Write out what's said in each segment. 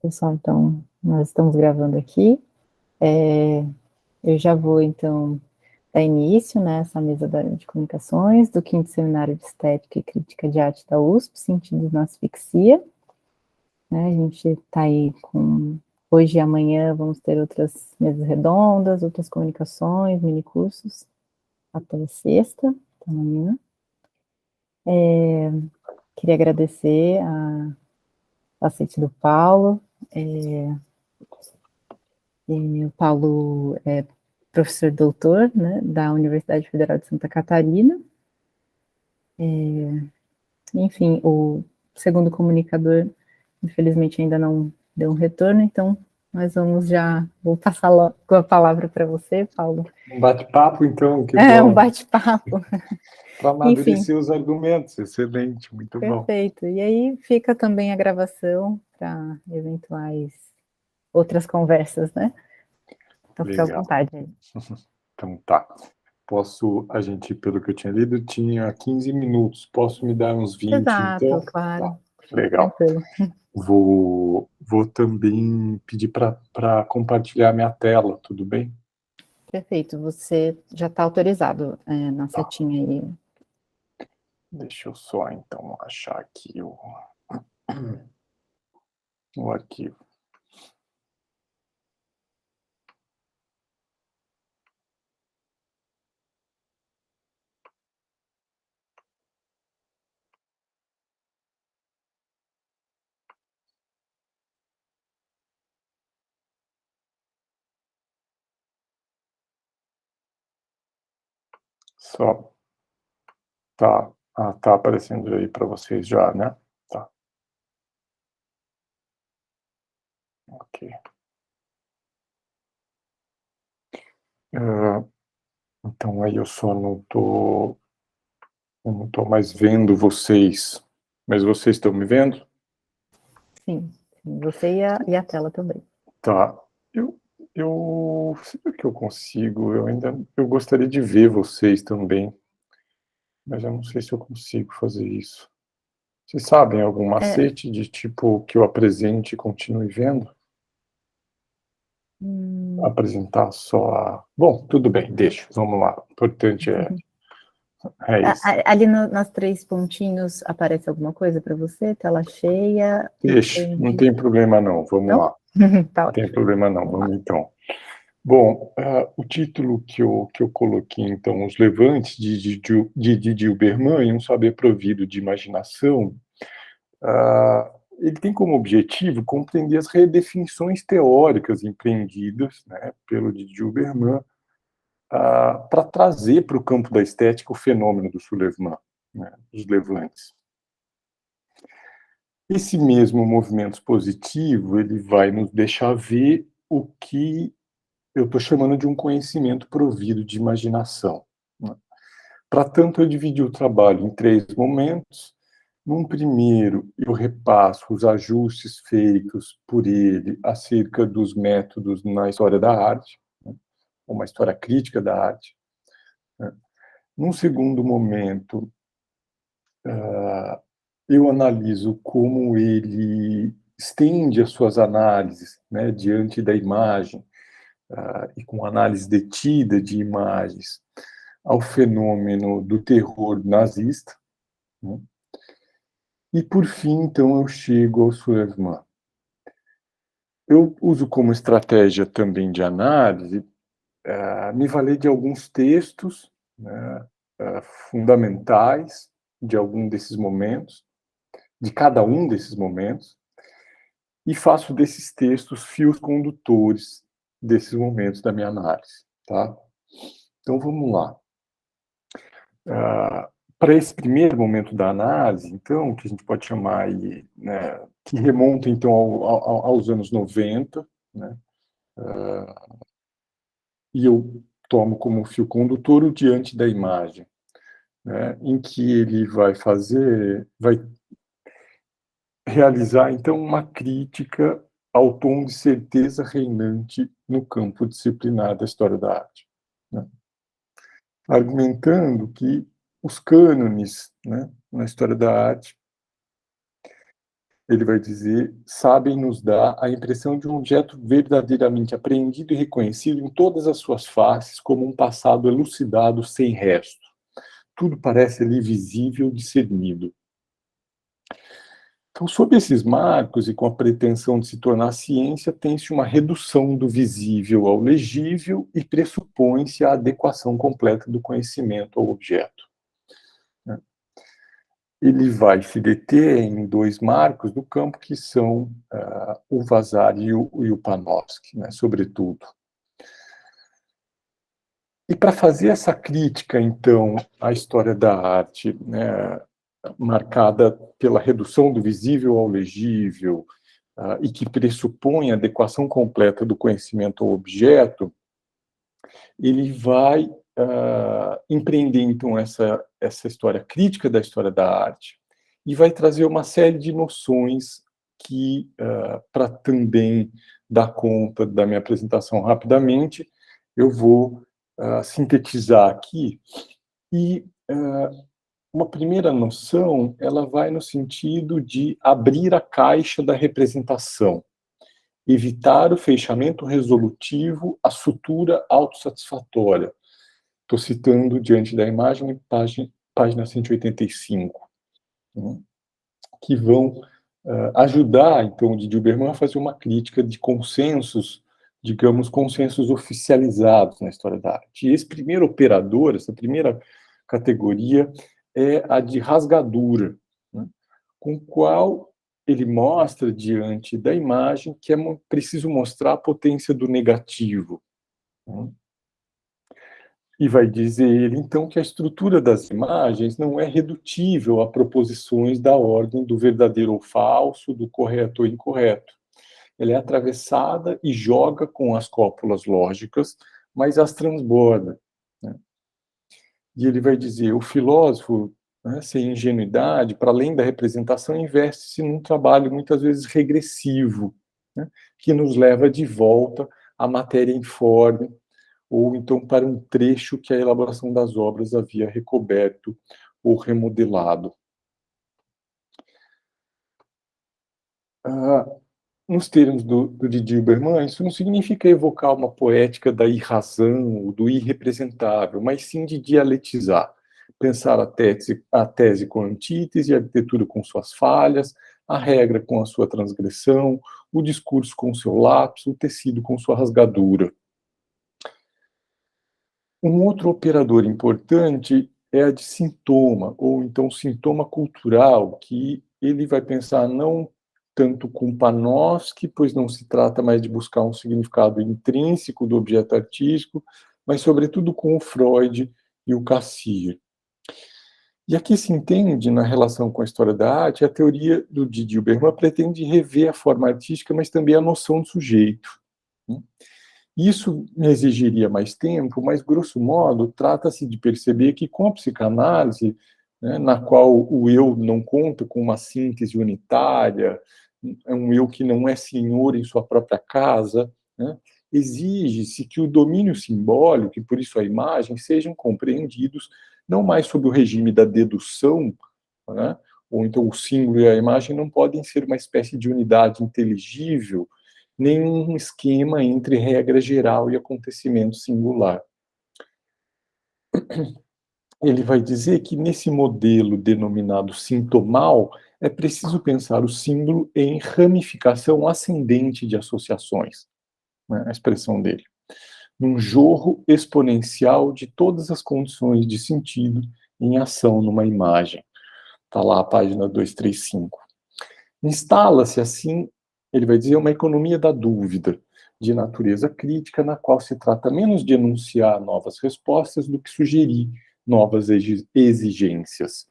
Pessoal, então, nós estamos gravando aqui. Eu já vou, então, dar início nessa mesa de comunicações do 5º Seminário de Estética e Crítica de Arte da USP, Sentidos na Asfixia. A gente está aí com... Hoje e amanhã vamos ter outras mesas redondas, outras comunicações, minicursos, até sexta, até amanhã. Queria agradecer a aceite do Paulo. O Paulo é professor doutor, né, da Universidade Federal de Santa Catarina. Enfim, o segundo comunicador, infelizmente, ainda não deu um retorno, então nós vou passar logo a palavra para você, Paulo. Um bate-papo, então, que bom. um bate-papo. Para amadurecer os argumentos, excelente, muito bom. Perfeito. E aí fica também a gravação para eventuais outras conversas, né? Então fica à vontade aí. Então tá. A gente, pelo que eu tinha lido, tinha 15 minutos. Posso me dar uns 20, Exato, então? claro. Tá. Legal. Tranquilo. Vou também pedir para compartilhar minha tela, tudo bem? Perfeito, você já está autorizado na setinha aí. Deixa eu só, então, achar aqui o arquivo. Só. Tá. Tá aparecendo aí para vocês já, né? Tá. Ok. Então aí eu só não tô mais vendo vocês, mas vocês estão me vendo? Sim, você e a tela também. Tá. Será que eu consigo? Eu gostaria de ver vocês também, mas eu não sei se eu consigo fazer isso. Vocês sabem algum macete de tipo que eu apresente e continue vendo? Apresentar só Bom, tudo bem, deixa, vamos lá. O importante é isso. Ali nas 3 pontinhos aparece alguma coisa para você? Tela cheia? Deixa, não tem problema não, vamos lá. Tá Não tem problema não, vamos então. Bom, o título que eu coloquei, então, Os Levantes de Didi Uberman e um Saber Provido de Imaginação, ele tem como objetivo compreender as redefinições teóricas empreendidas, né, pelo Didi Uberman para trazer para o campo da estética o fenômeno do Sullivan, né, os levantes. Esse mesmo movimento positivo, ele vai nos deixar ver o que eu estou chamando de um conhecimento provido de imaginação. Né? Para tanto, eu dividi o trabalho em 3 momentos. Num primeiro, eu repasso os ajustes feitos por ele acerca dos métodos na história da arte, né? Uma história crítica da arte. Né? Num segundo momento, eu analiso como ele estende as suas análises, né, diante da imagem, e com análise detida de imagens, ao fenômeno do terror nazista. Né? E, por fim, então, eu chego ao Sullivan. Eu uso como estratégia também de análise me valer de alguns textos, né, fundamentais de algum desses momentos, de cada um desses momentos, e faço desses textos fios condutores desses momentos da minha análise. Tá? Então, vamos lá. Para esse primeiro momento da análise, então, que a gente pode chamar aí, né, que remonta, então, aos anos 90, né, e eu tomo como fio condutor o diante da imagem, né, em que ele vai realizar, então, uma crítica ao tom de certeza reinante no campo disciplinar da história da arte, né, argumentando que os cânones, né, na história da arte ele vai dizer, sabem nos dar a impressão de um objeto verdadeiramente apreendido e reconhecido em todas as suas faces, como um passado elucidado sem resto. Tudo parece ali visível, discernido. Então, sob esses marcos e com a pretensão de se tornar ciência, tem-se uma redução do visível ao legível e pressupõe-se a adequação completa do conhecimento ao objeto. Ele vai se deter em dois marcos do campo, que são o Vasari e o Panofsky, né, sobretudo. E para fazer essa crítica, então, à história da arte, né, marcada pela redução do visível ao legível, e que pressupõe a adequação completa do conhecimento ao objeto, ele vai empreender, então, essa história crítica da história da arte, e vai trazer uma série de noções que, para também dar conta da minha apresentação rapidamente, eu vou sintetizar aqui. E uma primeira noção, ela vai no sentido de abrir a caixa da representação, evitar o fechamento resolutivo, a sutura autossatisfatória. Estou citando diante da imagem, página 185, né, que vão ajudar, então, o Didier Berman a fazer uma crítica de consensos, digamos, consensos oficializados na história da arte. E esse primeiro operador, essa primeira categoria, é a de rasgadura, né, com qual ele mostra, diante da imagem, que é preciso mostrar a potência do negativo, né. E vai dizer ele, então, que a estrutura das imagens não é redutível a proposições da ordem do verdadeiro ou falso, do correto ou incorreto. Ela é atravessada e joga com as cópulas lógicas, mas as transborda, né? E ele vai dizer, o filósofo, né, sem ingenuidade, para além da representação, investe-se num trabalho muitas vezes regressivo, né, que nos leva de volta à matéria informe, ou então para um trecho que a elaboração das obras havia recoberto ou remodelado. Nos termos do Didier Berman, isso não significa evocar uma poética da irrazão ou do irrepresentável, mas sim de dialetizar, pensar a tese com a antítese, a arquitetura com suas falhas, a regra com a sua transgressão, o discurso com seu lapso, o tecido com sua rasgadura. Um outro operador importante é a de sintoma, ou então sintoma cultural, que ele vai pensar não tanto com Panofsky, pois não se trata mais de buscar um significado intrínseco do objeto artístico, mas sobretudo com o Freud e o Cassirer. E aqui se entende, na relação com a história da arte, a teoria do Didier Berman pretende rever a forma artística, mas também a noção do sujeito, né? Isso exigiria mais tempo, mas, grosso modo, trata-se de perceber que, com a psicanálise, né, na qual o eu não conta com uma síntese unitária, é um eu que não é senhor em sua própria casa, né, exige-se que o domínio simbólico, e por isso a imagem, sejam compreendidos não mais sob o regime da dedução, né, ou então o símbolo e a imagem não podem ser uma espécie de unidade inteligível, nenhum esquema entre regra geral e acontecimento singular. Ele vai dizer que nesse modelo denominado sintomal, é preciso pensar o símbolo em ramificação ascendente de associações, né, a expressão dele, num jorro exponencial de todas as condições de sentido em ação numa imagem. Está lá a página 235. Instala-se, assim, ele vai dizer, uma economia da dúvida, de natureza crítica, na qual se trata menos de enunciar novas respostas do que sugerir novas exigências.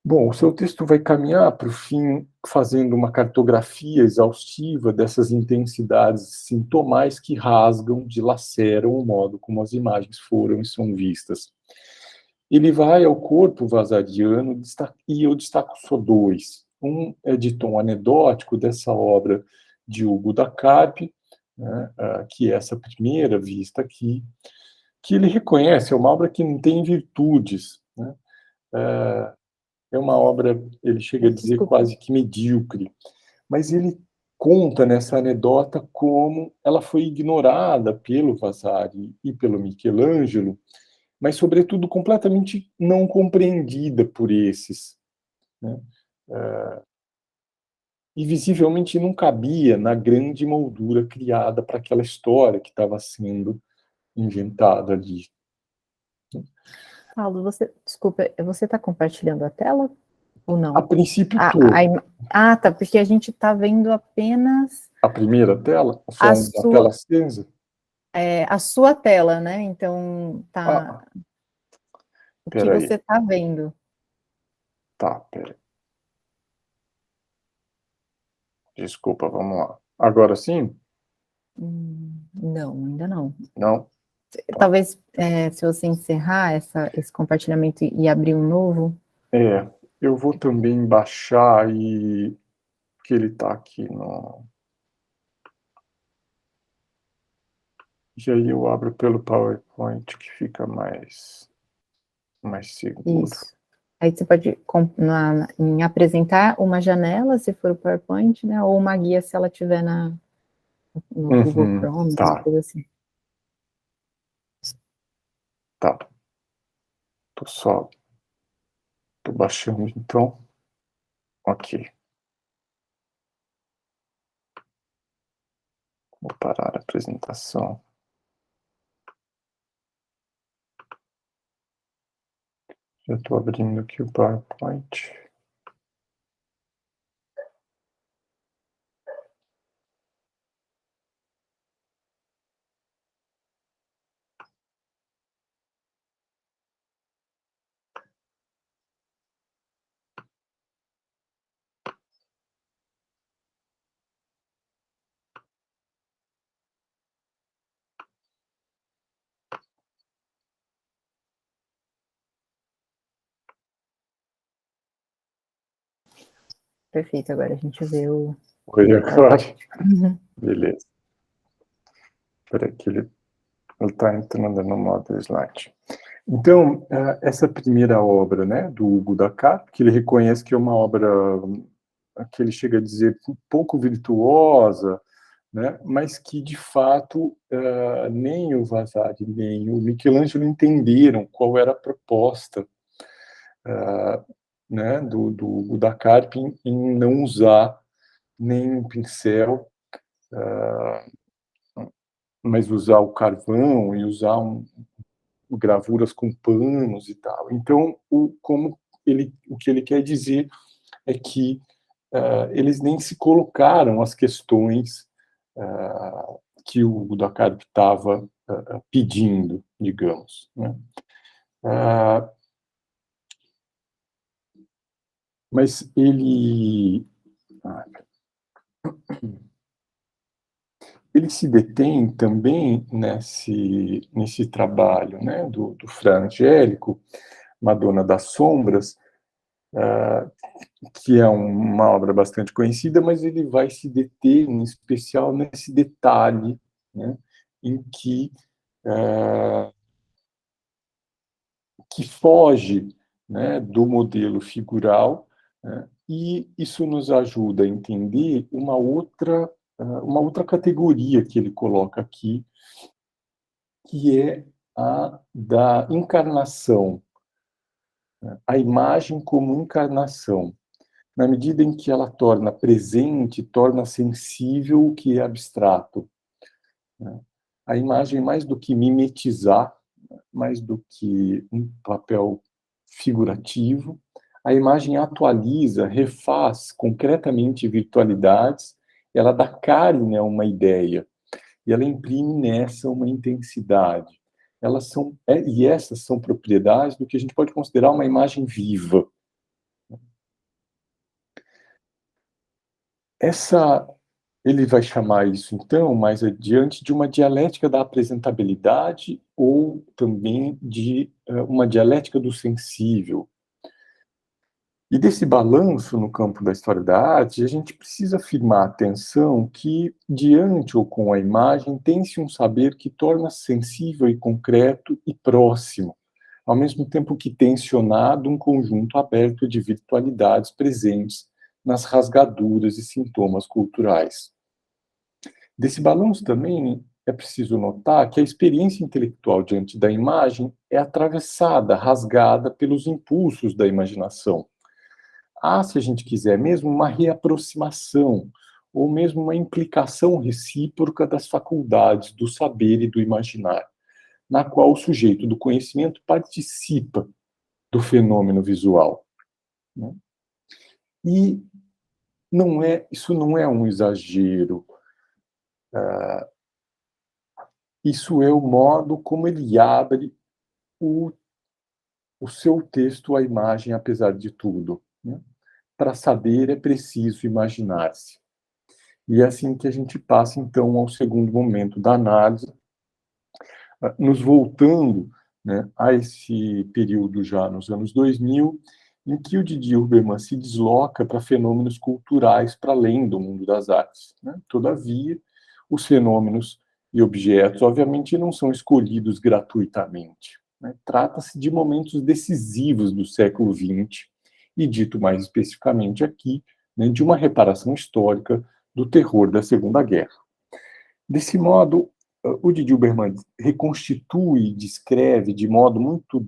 Bom, o seu texto vai caminhar para o fim fazendo uma cartografia exaustiva dessas intensidades sintomais que rasgam, dilaceram o modo como as imagens foram e são vistas. Ele vai ao corpo vasariano e eu destaco só dois. Um é de tom anedótico dessa obra de Hugo da Carpe, né, que é essa primeira vista aqui, que ele reconhece, é uma obra que não tem virtudes, né, é uma obra, ele chega a dizer, Desculpa. quase que medíocre, mas ele conta nessa anedota como ela foi ignorada pelo Vasari e pelo Michelangelo, mas, sobretudo, completamente não compreendida por esses, né? E visivelmente não cabia na grande moldura criada para aquela história que estava sendo inventada ali. Paulo, desculpa, você está compartilhando a tela ou A não? princípio, estou. Tá, porque a gente está vendo apenas A primeira tela, só a uma tela sua, cinza. a sua tela, né? Então, tá, Ah, o que peraí. você está vendo. Tá, peraí. Desculpa, vamos lá. Agora sim? Não, ainda não. Não? Tá. Talvez, se você encerrar esse compartilhamento e abrir um novo. Eu vou também baixar e que ele está aqui no. E aí eu abro pelo PowerPoint, que fica mais seguro. Isso. Aí você pode em apresentar uma janela, se for o PowerPoint, né? Ou uma guia, se ela tiver no Google Chrome, alguma Tá, coisa assim. tá. Tô baixando então. Ok. Vou parar a apresentação. Já estou abrindo aqui o PowerPoint. Perfeito, agora a gente vê o. Oi, agora. Uhum. Beleza. Espera que ele está entrando no modo slide. Então, essa primeira obra, né, do Hugo Dacá, que ele reconhece que é uma obra que ele chega a dizer um pouco virtuosa, né, mas que, de fato, nem o Vasari, nem o Michelangelo entenderam qual era a proposta, né, do Hugo Dacá em não usar nem pincel, mas usar o carvão e usar gravuras com panos e tal. Então, o que ele quer dizer é que eles nem se colocaram as questões que o Budacarp estava pedindo, digamos, né? Mas ele se detém também nesse trabalho, né, do Fra Angélico, Madonna das Sombras, que é uma obra bastante conhecida, mas ele vai se deter, em especial, nesse detalhe, né, em que foge, né, do modelo figural, né, e isso nos ajuda a entender uma outra categoria que ele coloca aqui, que é a da encarnação, né, a imagem como encarnação. Na medida em que ela torna presente, torna sensível o que é abstrato, né? A imagem, mais do que mimetizar, mais do que um papel figurativo, a imagem atualiza, refaz concretamente virtualidades, ela dá carne a uma ideia, e ela imprime nessa uma intensidade. E essas são propriedades do que a gente pode considerar uma imagem viva. Essa Ele vai chamar isso, então, mais adiante, de uma dialética da apresentabilidade ou também de uma dialética do sensível. E desse balanço no campo da história da arte, a gente precisa afirmar a atenção que, diante ou com a imagem, tem-se um saber que torna sensível e concreto e próximo, ao mesmo tempo que tensionado um conjunto aberto de virtualidades presentes nas rasgaduras e sintomas culturais. Desse balanço também é preciso notar que a experiência intelectual diante da imagem é atravessada, rasgada pelos impulsos da imaginação. Há, se a gente quiser mesmo, uma reaproximação, ou mesmo uma implicação recíproca das faculdades do saber e do imaginar, na qual o sujeito do conhecimento participa do fenômeno visual, né? E isso não é um exagero, isso é o modo como ele abre o, o seu texto à imagem, apesar de tudo, né? Para saber é preciso imaginar-se. E é assim que a gente passa, então, ao segundo momento da análise, nos voltando, né, a esse período já nos anos 2000, em que o Didi Huberman se desloca para fenômenos culturais para além do mundo das artes, né? Todavia, os fenômenos e objetos, obviamente, não são escolhidos gratuitamente, né? Trata-se de momentos decisivos do século XX, e dito mais especificamente aqui, né, de uma reparação histórica do terror da Segunda Guerra. Desse modo, o Didi Huberman reconstitui e descreve de modo muito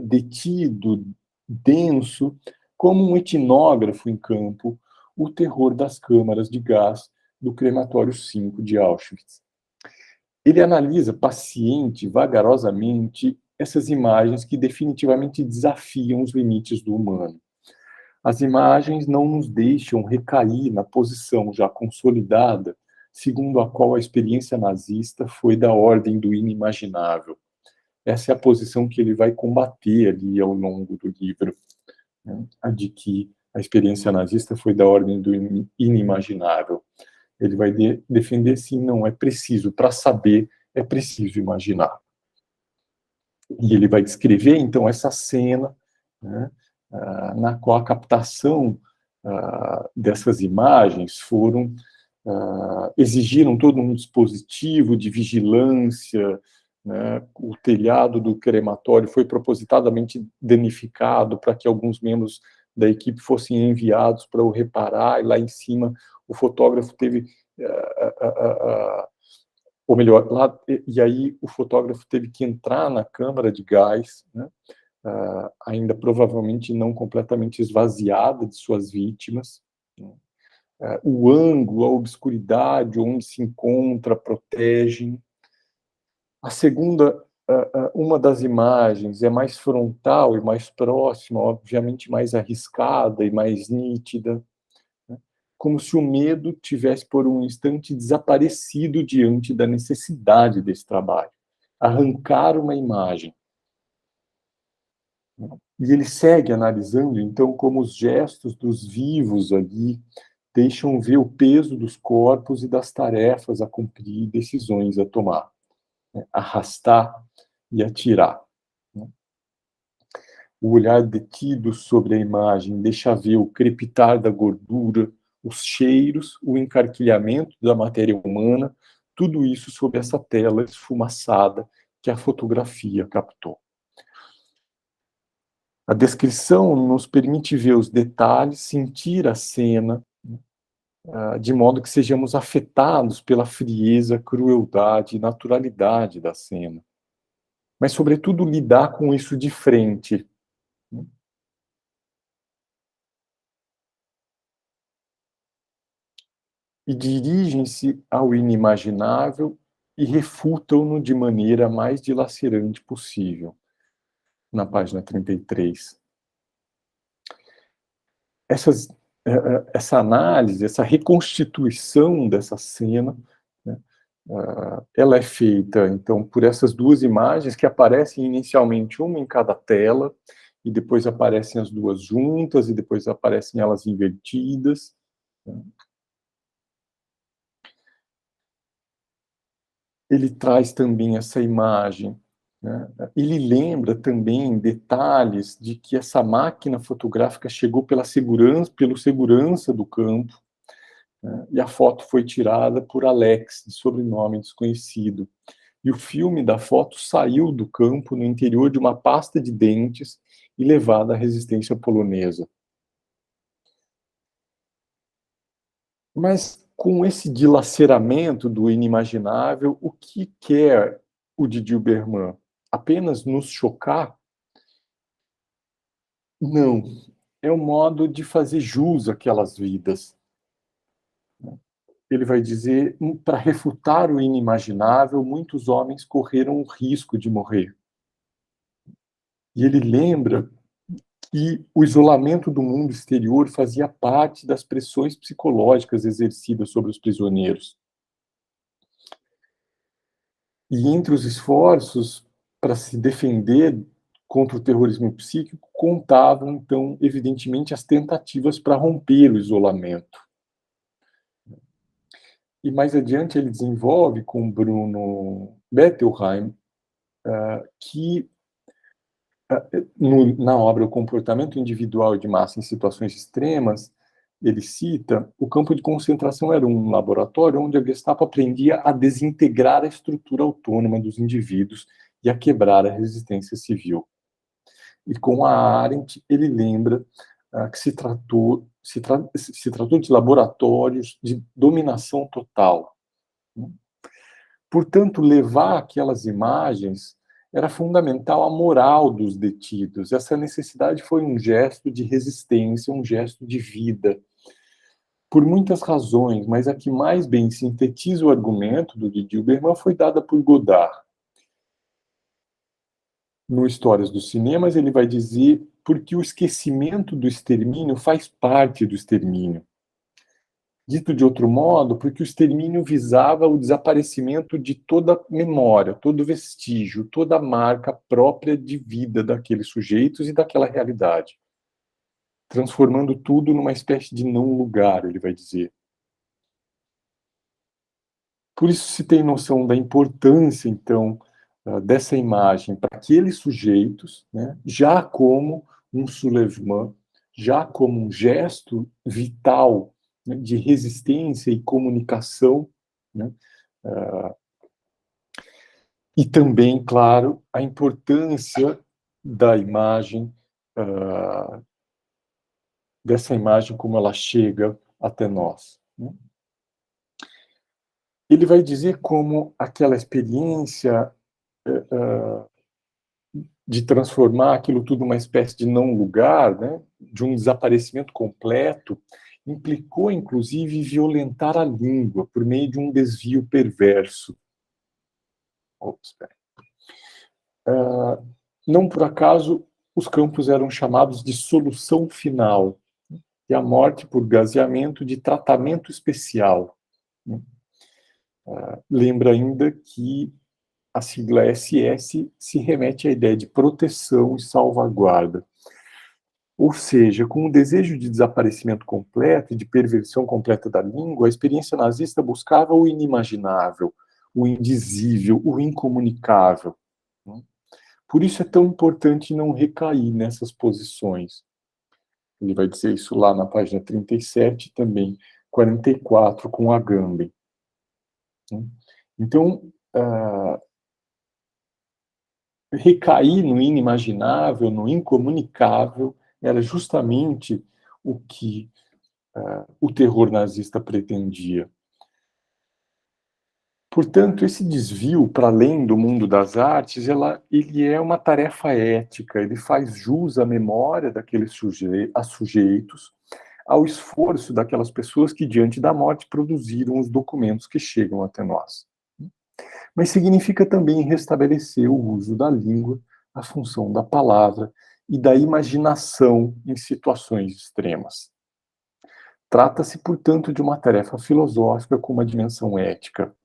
detido, denso, como um etnógrafo em campo, o terror das câmaras de gás do crematório 5 de Auschwitz. Ele analisa paciente, vagarosamente, essas imagens que definitivamente desafiam os limites do humano. As imagens não nos deixam recair na posição já consolidada, segundo a qual a experiência nazista foi da ordem do inimaginável. Essa é a posição que ele vai combater ali ao longo do livro, né? A de que a experiência nazista foi da ordem do inimaginável. Ele vai defender, sim, não é preciso, para saber, é preciso imaginar. E ele vai descrever, então, essa cena, né, na qual a captação dessas imagens exigiram todo um dispositivo de vigilância, né? O telhado do crematório foi propositadamente danificado para que alguns membros da equipe fossem enviados para o reparar, e lá em cima o fotógrafo teve, ou melhor, lá, e aí o fotógrafo teve que entrar na câmara de gás, né? Ainda provavelmente não completamente esvaziada de suas vítimas, né? O ângulo, a obscuridade, onde se encontra, protegem. A segunda, uma das imagens é mais frontal e mais próxima, obviamente mais arriscada e mais nítida, né? Como se o medo tivesse por um instante desaparecido diante da necessidade desse trabalho. Arrancar uma imagem. E ele segue analisando, então, como os gestos dos vivos ali deixam ver o peso dos corpos e das tarefas a cumprir e decisões a tomar, né? Arrastar e atirar, né? O olhar detido sobre a imagem deixa ver o crepitar da gordura, os cheiros, o encarquilhamento da matéria humana, tudo isso sob essa tela esfumaçada que a fotografia captou. A descrição nos permite ver os detalhes, sentir a cena, de modo que sejamos afetados pela frieza, crueldade e naturalidade da cena. Mas, sobretudo, lidar com isso de frente. E dirigem-se ao inimaginável e refutam-no de maneira mais dilacerante possível, na página 33. Essa análise, essa reconstituição dessa cena, né, ela é feita, então, por essas duas imagens que aparecem inicialmente uma em cada tela, e depois aparecem as duas juntas, e depois aparecem elas invertidas, né? Ele traz também essa imagem, né? Ele lembra também detalhes de que essa máquina fotográfica chegou pelo segurança do campo, né? E a foto foi tirada por Alex, de sobrenome desconhecido. e o filme da foto saiu do campo no interior de uma pasta de dentes e levado à resistência polonesa. Mas com esse dilaceramento do inimaginável, o que quer o Didi Berman? Apenas nos chocar? Não, é um modo de fazer jus àquelas vidas. Ele vai dizer, para refutar o inimaginável, muitos homens correram o risco de morrer. E ele lembra que o isolamento do mundo exterior fazia parte das pressões psicológicas exercidas sobre os prisioneiros. E entre os esforços para se defender contra o terrorismo psíquico, contavam, então, evidentemente, as tentativas para romper o isolamento. E mais adiante ele desenvolve com Bruno Bettelheim que na obra O Comportamento Individual de Massa em Situações Extremas, ele cita, o campo de concentração era um laboratório onde a Gestapo aprendia a desintegrar a estrutura autônoma dos indivíduos e a quebrar a resistência civil. E com a Arendt, ele lembra que se tratou de laboratórios de dominação total. Portanto, levar aquelas imagens era fundamental à moral dos detidos. Essa necessidade foi um gesto de resistência, um gesto de vida. Por muitas razões, mas a que mais bem sintetiza o argumento do Didi Berman foi dada por Godard. No Histórias dos Cinemas, ele vai dizer porque o esquecimento do extermínio faz parte do extermínio. Dito de outro modo, porque o extermínio visava o desaparecimento de toda memória, todo vestígio, toda marca própria de vida daqueles sujeitos e daquela realidade, transformando tudo numa espécie de não lugar, ele vai dizer. Por isso se tem noção da importância, então, dessa imagem para aqueles sujeitos, né, já como um soulèvement, já como um gesto vital, né, de resistência e comunicação, né, e também, claro, a importância da imagem, dessa imagem como ela chega até nós, né? Ele vai dizer como aquela experiência de transformar aquilo tudo numa espécie de não lugar, né, de um desaparecimento completo, implicou, inclusive, violentar a língua por meio de um desvio perverso. Ops, não por acaso, os campos eram chamados de solução final, e a morte por gaseamento de tratamento especial. Lembra ainda que a sigla SS se remete à ideia de proteção e salvaguarda. Ou seja, com o desejo de desaparecimento completo e de perversão completa da língua, a experiência nazista buscava o inimaginável, o indizível, o incomunicável. Por isso é tão importante não recair nessas posições. Ele vai dizer isso lá na página 37 e também 44 com Agamben. Então, recair no inimaginável, no incomunicável, era justamente o que o terror nazista pretendia. Portanto, esse desvio para além do mundo das artes, ele é uma tarefa ética, ele faz jus à memória daqueles sujeitos, ao esforço daquelas pessoas que, diante da morte, produziram os documentos que chegam até nós. Mas significa também restabelecer o uso da língua, a função da palavra e da imaginação em situações extremas. Trata-se, portanto, de uma tarefa filosófica com uma dimensão ética.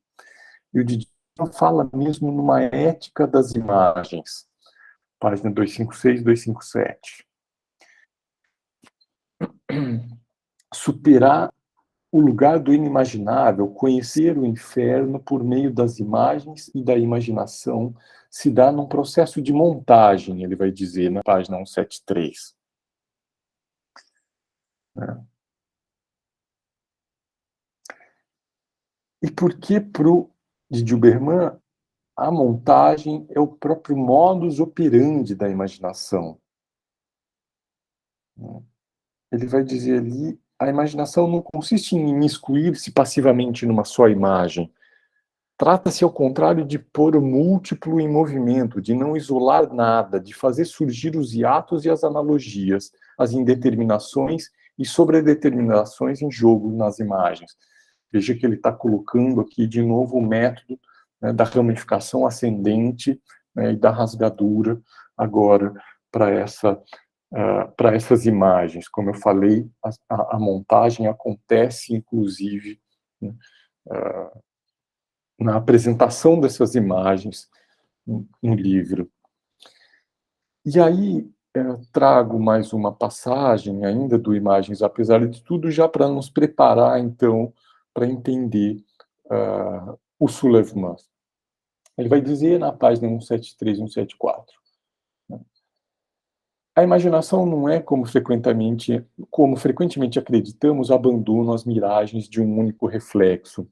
E o Didier fala mesmo numa ética das imagens, página 256 e 257. Superar o lugar do inimaginável, conhecer o inferno por meio das imagens e da imaginação, se dá num processo de montagem, ele vai dizer na página 173. E por que para o Didier Berman a montagem é o próprio modus operandi da imaginação. Ele vai dizer ali, a imaginação não consiste em imiscuir-se passivamente numa só imagem. Trata-se, ao contrário, de pôr o múltiplo em movimento, de não isolar nada, de fazer surgir os hiatos e as analogias, as indeterminações e sobredeterminações em jogo nas imagens. Veja que ele está colocando aqui de novo o método, né, da ramificação ascendente, né, e da rasgadura agora para essas imagens. Como eu falei, a montagem acontece, inclusive, né, na apresentação dessas imagens no livro. E aí, trago mais uma passagem ainda do Imagens Apesar de Tudo, já para nos preparar, então, para entender o Suleyman. Ele vai dizer na página 173 e 174. A imaginação não é, como frequentemente acreditamos, abandono às miragens de um único reflexo,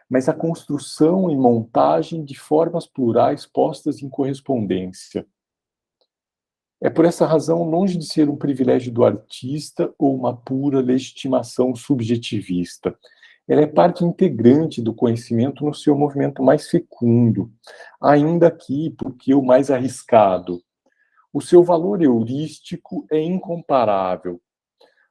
mas a construção e montagem de formas plurais postas em correspondência. É por essa razão longe de ser um privilégio do artista ou uma pura legitimação subjetivista. Ela é parte integrante do conhecimento no seu movimento mais fecundo, ainda que porque o mais arriscado. O seu valor heurístico é incomparável.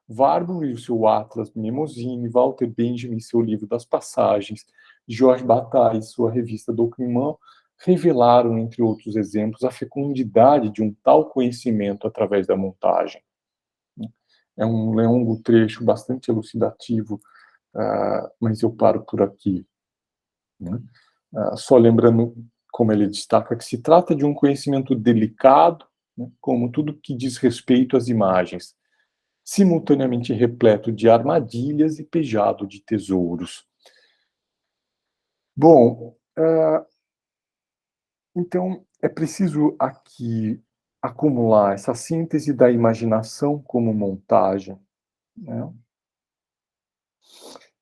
Warburg e o seu Atlas Mnemosyne, Walter Benjamin, seu livro das passagens, Georges Bataille, sua revista Document, revelaram, entre outros exemplos, a fecundidade de um tal conhecimento através da montagem. É um longo trecho, bastante elucidativo, mas eu paro por aqui. Só lembrando, como ele destaca, que se trata de um conhecimento delicado, como tudo que diz respeito às imagens, simultaneamente repleto de armadilhas e pejado de tesouros. Bom, então é preciso aqui acumular essa síntese da imaginação como montagem, né?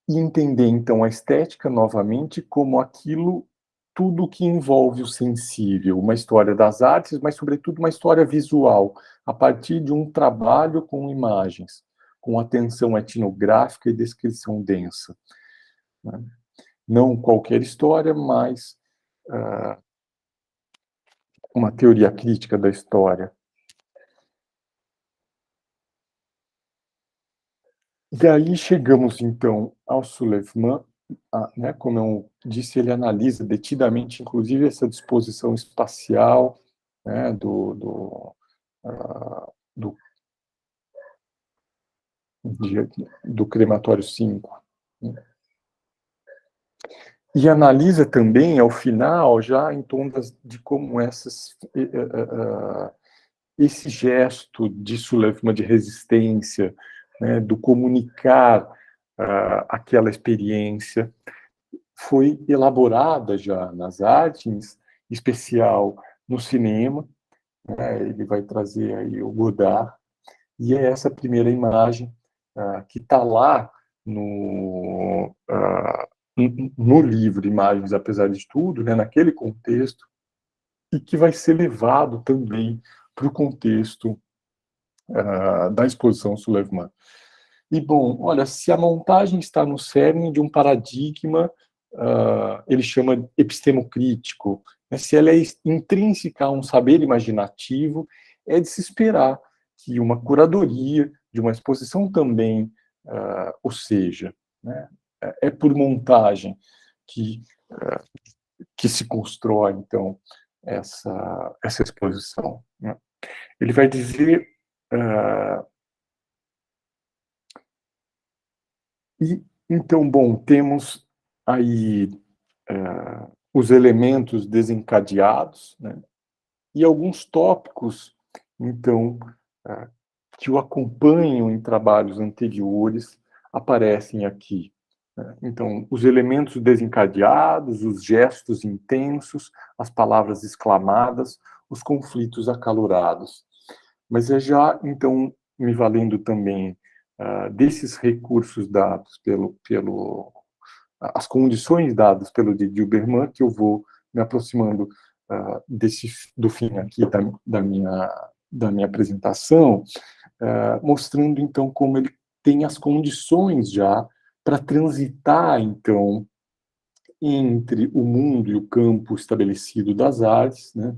E entender, então, a estética novamente como aquilo, tudo que envolve o sensível, uma história das artes, mas, sobretudo, uma história visual, a partir de um trabalho com imagens, com atenção etnográfica e descrição densa. Né? Não qualquer história, mas uma teoria crítica da história. E aí chegamos, então, ao Suleyman, né, como eu disse, ele analisa detidamente, inclusive, essa disposição espacial, né, do crematório 5. E analisa também, ao final, já em tom de como esse gesto de Suleyman de resistência, né, do comunicar aquela experiência, foi elaborada já nas artes, em especial no cinema, né, ele vai trazer aí o Godard, e é essa primeira imagem que está lá no livro Imagens Apesar de Tudo, né, naquele contexto, e que vai ser levado também para o contexto da exposição Suleyman. E, bom, olha, se a montagem está no cerne de um paradigma, ele chama epistemo-crítico, né, se ela é intrínseca a um saber imaginativo, é de se esperar que uma curadoria de uma exposição também ou seja, né, é por montagem que se constrói, então, essa exposição. Né? Ele vai dizer e, então, bom, temos aí os elementos desencadeados, né, e alguns tópicos, então, que o acompanham em trabalhos anteriores, aparecem aqui. Né? Então, os elementos desencadeados, os gestos intensos, as palavras exclamadas, os conflitos acalorados. Mas é já, então, me valendo também desses recursos dados as condições dadas pelo de Dilberman, que eu vou me aproximando do fim aqui da minha apresentação, mostrando, então, como ele tem as condições já para transitar, então, entre o mundo e o campo estabelecido das artes, né,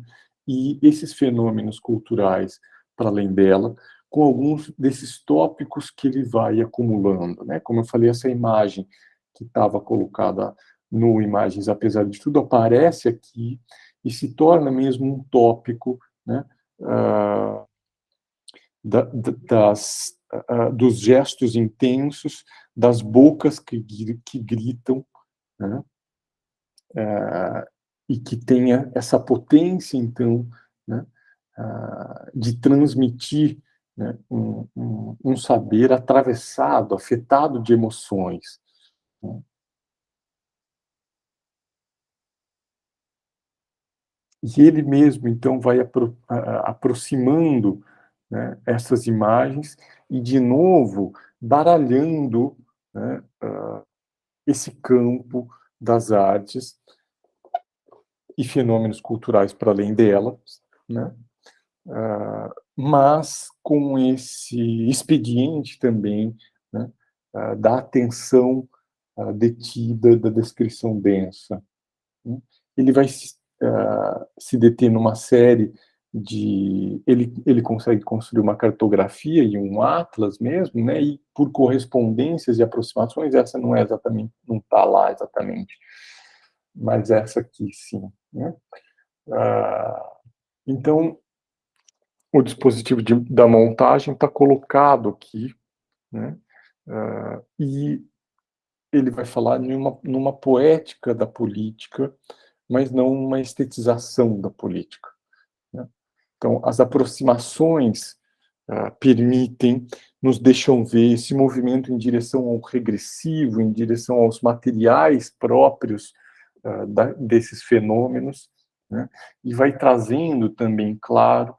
e esses fenômenos culturais para além dela, com alguns desses tópicos que ele vai acumulando, né? Como eu falei, essa imagem que estava colocada no Imagens Apesar de Tudo aparece aqui e se torna mesmo um tópico, né? Dos gestos intensos, das bocas que gritam, né? E que tenha essa potência, então, né, de transmitir, né, um saber atravessado, afetado de emoções, né? E ele mesmo, então, vai aproximando, né, essas imagens e, de novo, baralhando, né, esse campo das artes e fenômenos culturais para além delas, né? Mas com esse expediente também, né, da atenção detida, da descrição densa, né? Ele vai se deter numa série de... Ele consegue construir uma cartografia e um atlas mesmo, né, e por correspondências e aproximações, essa não é exatamente, não está lá exatamente, mas essa aqui sim, né? Então, o dispositivo da montagem está colocado aqui, né? E ele vai falar numa poética da política, mas não uma estetização da política, né? Então, as aproximações permitem, nos deixam ver esse movimento em direção ao regressivo, em direção aos materiais próprios desses fenômenos, né? E vai trazendo também, claro,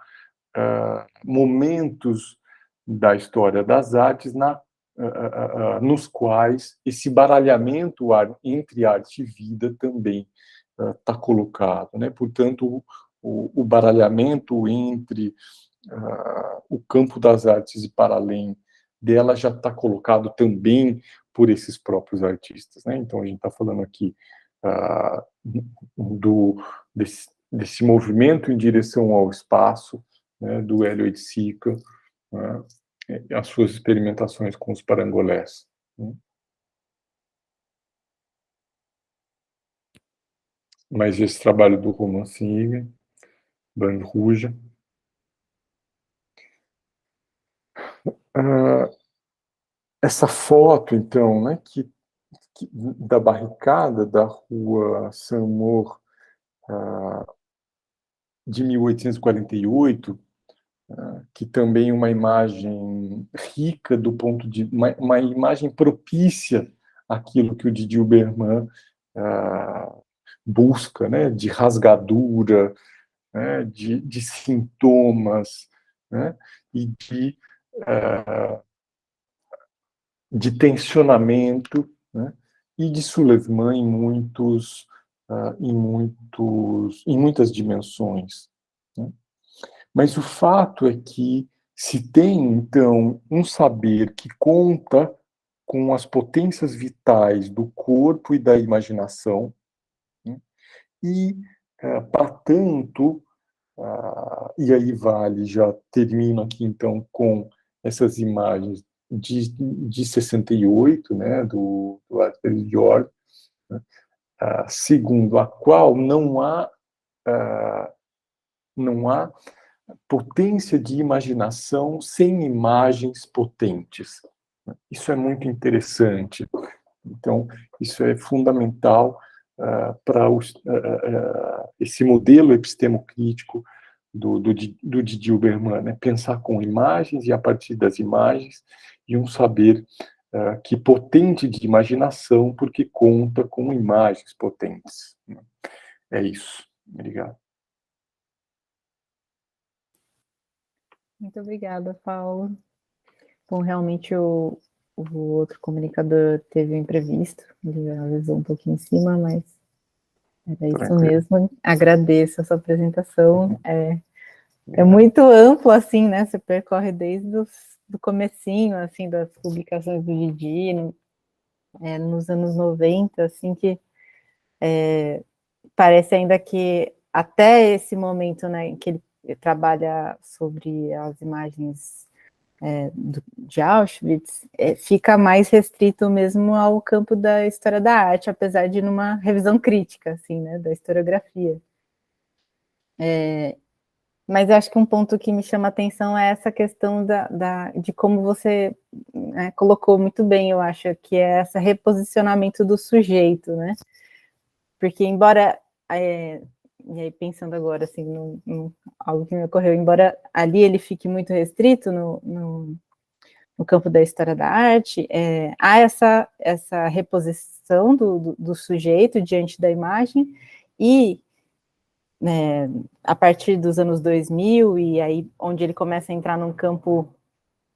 momentos da história das artes nos quais esse baralhamento entre arte e vida também está colocado, né? Portanto, o baralhamento entre o campo das artes e para além dela já está colocado também por esses próprios artistas, né? Então, a gente está falando aqui desse movimento em direção ao espaço, né, do Hélio Oiticica, né, as suas experimentações com os parangolés, né? Mas esse trabalho do Roman Singer, Ban Ruja, essa foto, então, né, da barricada da rua Saint-Maur de 1848, que também é uma imagem rica do ponto de... uma imagem propícia àquilo que o Didier Berman busca, né, de rasgadura, né, de sintomas, né, e de tensionamento, né, e de soulèvement em muitas dimensões, né? Mas o fato é que se tem, então, um saber que conta com as potências vitais do corpo e da imaginação, né? E, para tanto, e aí vale, já termino aqui, então, com essas imagens de 68, né, do Arthur York, né, segundo a qual não há potência de imaginação sem imagens potentes. Isso é muito interessante. Então, isso é fundamental para esse modelo epistemocrítico do Didier Berman, né? Pensar com imagens e a partir das imagens, e um saber que potente de imaginação, porque conta com imagens potentes. É isso. Obrigado. Muito obrigada, Paulo. Bom, realmente o outro comunicador teve um imprevisto, ele avisou um pouquinho em cima, mas Era isso Tranquilo. mesmo. Agradeço a sua apresentação. É muito amplo, assim, né? Você percorre desde do comecinho, assim, das publicações do Didi, nos anos 90, assim, que parece ainda que até esse momento, né, que ele trabalha sobre as imagens de Auschwitz, fica mais restrito mesmo ao campo da história da arte, apesar de numa revisão crítica, assim, né, da historiografia. Mas eu acho que um ponto que me chama a atenção é essa questão de como você, né, colocou muito bem, eu acho, que é esse reposicionamento do sujeito, né? Porque embora, e aí pensando agora, assim, algo que me ocorreu, embora ali ele fique muito restrito no campo da história da arte, há essa reposição do sujeito diante da imagem, e a partir dos anos 2000, e aí onde ele começa a entrar num campo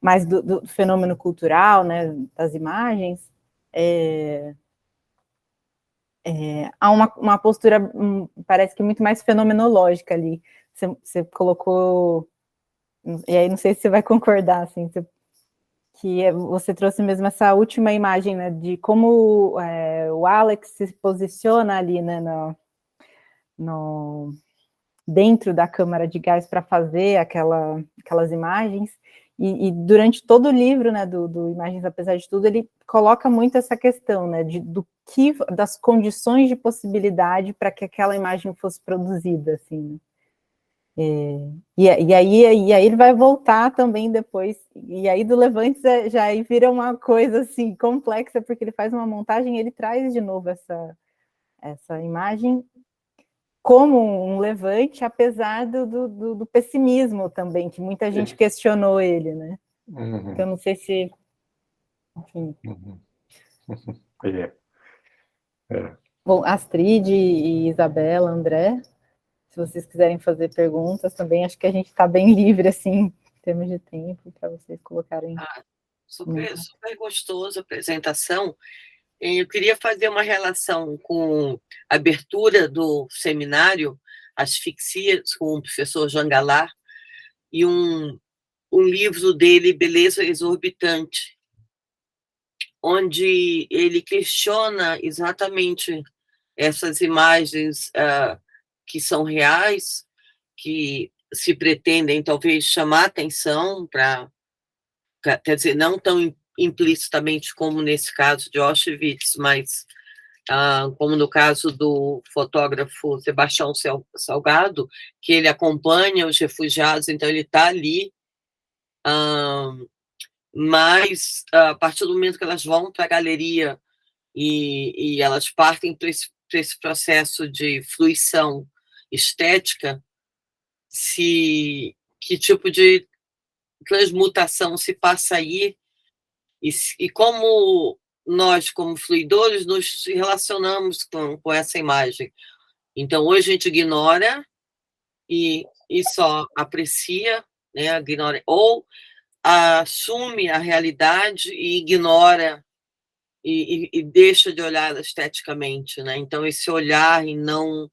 mais do fenômeno cultural, né, das imagens, há uma postura, parece que muito mais fenomenológica ali. Você colocou, e aí não sei se você vai concordar, assim, que você trouxe mesmo essa última imagem, né, de como o Alex se posiciona ali, né, dentro da câmara de gás para fazer aquelas imagens, e durante todo o livro, né, do Imagens Apesar de Tudo, ele coloca muito essa questão, né, das condições de possibilidade para que aquela imagem fosse produzida, assim, né? E aí ele vai voltar também depois, e aí do Levante já aí vira uma coisa assim complexa, porque ele faz uma montagem e ele traz de novo essa imagem como um levante, apesar do pessimismo também, que muita gente questionou ele, né? Então, não sei se... Enfim. Bom, Astrid e Isabela, André, se vocês quiserem fazer perguntas também, acho que a gente está bem livre, assim, em termos de tempo, para vocês colocarem... Super, super gostoso a apresentação. Eu queria fazer uma relação com a abertura do seminário Asfixias, com o professor Jean Galard, e um livro dele, Beleza Exorbitante, onde ele questiona exatamente essas imagens que são reais, que se pretendem talvez chamar atenção para, quer dizer, não tão implicitamente como nesse caso de Auschwitz, mas como no caso do fotógrafo Sebastião Salgado, que ele acompanha os refugiados, então ele está ali, mas a partir do momento que elas vão para a galeria e elas partem para esse processo de fruição estética, que tipo de transmutação se passa aí, e como nós, como fluidores, nos relacionamos com essa imagem. Então, hoje a gente ignora e só aprecia, né, ignora, ou assume a realidade e ignora e deixa de olhar esteticamente, né? Então, esse olhar e não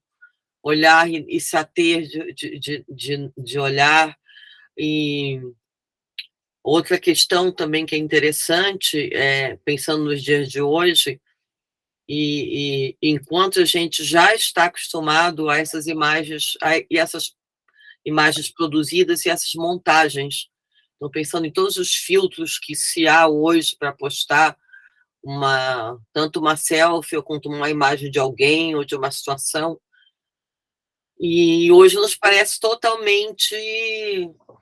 olhar e se ater de olhar. E outra questão também que é interessante, pensando nos dias de hoje, e enquanto a gente já está acostumado a essas imagens, e essas imagens produzidas e essas montagens, estou pensando em todos os filtros que se há hoje para postar tanto uma selfie quanto uma imagem de alguém ou de uma situação, e hoje nos parece totalmente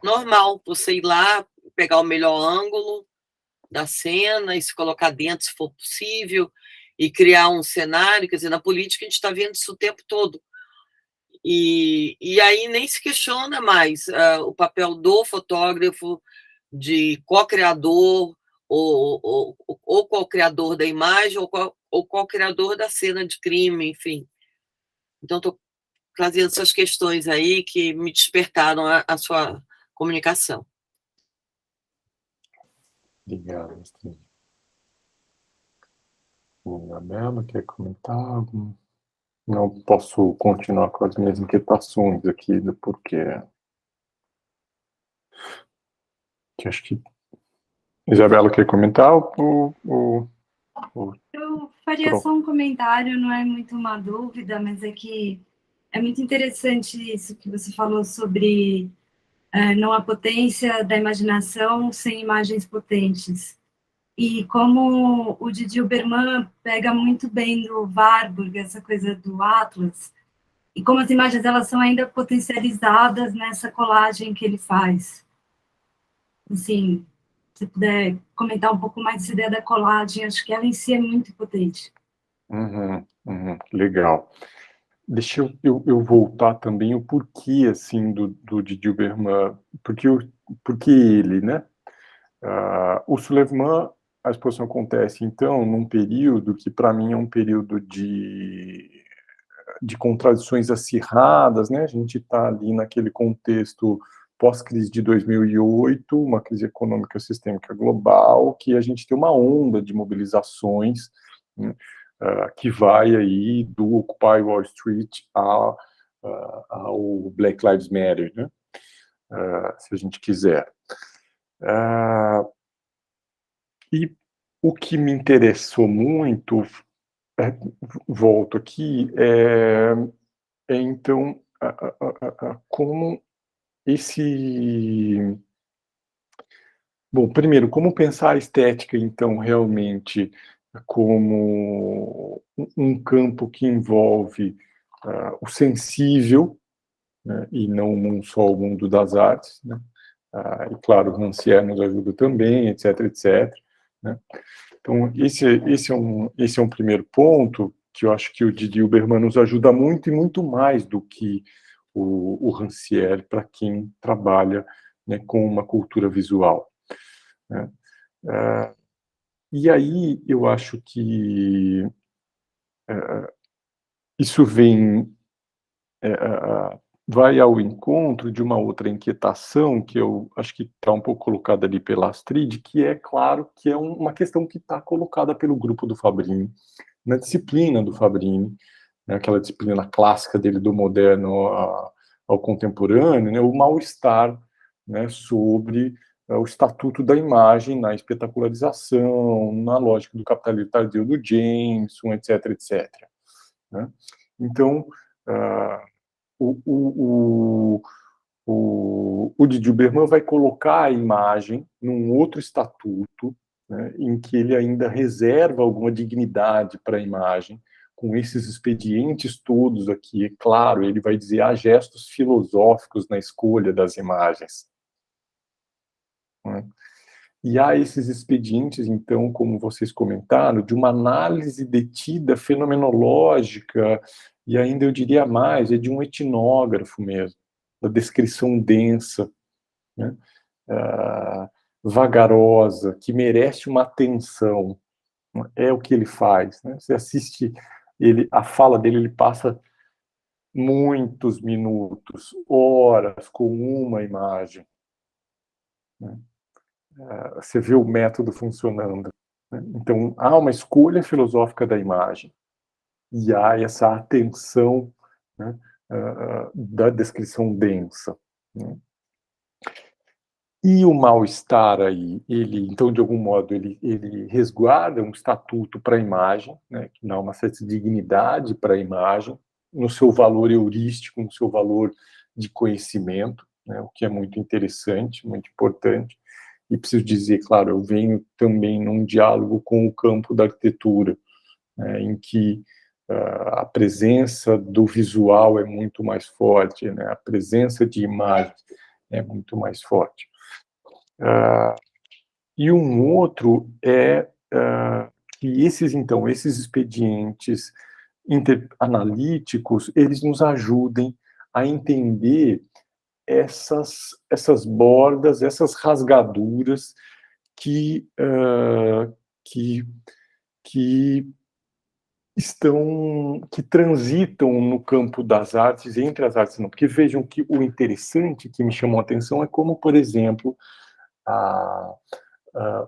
normal você ir lá, pegar o melhor ângulo da cena e se colocar dentro, se for possível, e criar um cenário. Quer dizer, na política a gente está vendo isso o tempo todo. E aí nem se questiona mais o papel do fotógrafo, de co-criador, ou co-criador da imagem, ou co-criador da cena de crime, enfim. Então, estou trazendo essas questões aí que me despertaram a sua comunicação. Obrigado, Astrid. O Isabela quer comentar algum? Não posso continuar com as minhas inquietações aqui do porquê. Que acho que Isabela quer comentar ou Eu faria só um comentário, não é muito uma dúvida, mas é que é muito interessante isso que você falou sobre não a potência da imaginação sem imagens potentes. E como o Didi Uberman pega muito bem no Warburg, essa coisa do Atlas, e como as imagens elas são ainda potencializadas nessa colagem que ele faz. Assim, se puder comentar um pouco mais dessa ideia da colagem, acho que ela em si é muito potente. Legal. Deixa eu voltar também o porquê, assim, do Didi Uberman, porque ele, né? O Sulevman, a exposição acontece, então, num período que, para mim, é um período de contradições acirradas, né? A gente está ali naquele contexto pós-crise de 2008, uma crise econômica sistêmica global, que a gente tem uma onda de mobilizações, né, que vai aí do Occupy Wall Street ao Black Lives Matter, né? Se a gente quiser. E o que me interessou muito, volto aqui, então como esse... Bom, primeiro, como pensar a estética, então, realmente como um campo que envolve o sensível, né, e não só o mundo das artes, né? E claro, o Rancière nos ajuda também, etc, etc, né? Então, esse é um primeiro ponto que eu acho que o Didi Uberman nos ajuda muito, e muito mais do que o Rancière, para quem trabalha, né, com uma cultura visual, né? E aí eu acho que isso vai ao encontro de uma outra inquietação que eu acho que está um pouco colocada ali pela Astrid, que é claro que é uma questão que está colocada pelo grupo do Fabrini, na disciplina do Fabrini, né, aquela disciplina clássica dele do moderno ao contemporâneo, né, o mal-estar, né, sobre o estatuto da imagem na espetacularização, na lógica do capitalismo tardio do Jameson, etc, etc. Né? Então, o Didi Uberman vai colocar a imagem num outro estatuto, né, em que ele ainda reserva alguma dignidade para a imagem, com esses expedientes todos aqui. É claro, ele vai dizer, há gestos filosóficos na escolha das imagens, né? E há esses expedientes, então, como vocês comentaram, de uma análise detida fenomenológica, e ainda eu diria mais, é de um etnógrafo mesmo, da descrição densa, né? Vagarosa, que merece uma atenção. É o que ele faz, né? Você assiste a fala dele, ele passa muitos minutos, horas com uma imagem, né? Você vê o método funcionando, né? Então, há uma escolha filosófica da imagem e há essa atenção, né, da descrição densa, né? E o mal-estar aí, então, de algum modo, ele resguarda um estatuto para a imagem, né, que dá uma certa dignidade para a imagem, no seu valor heurístico, no seu valor de conhecimento, né, o que é muito interessante, muito importante. E preciso dizer, claro, eu venho também num diálogo com o campo da arquitetura, né, em que a presença do visual é muito mais forte, né, a presença de imagens é muito mais forte. E um outro é que esses expedientes analíticos, eles nos ajudem a entender essas bordas, essas rasgaduras que transitam no campo das artes, entre as artes não. Porque vejam que o interessante que me chamou a atenção é como, por exemplo,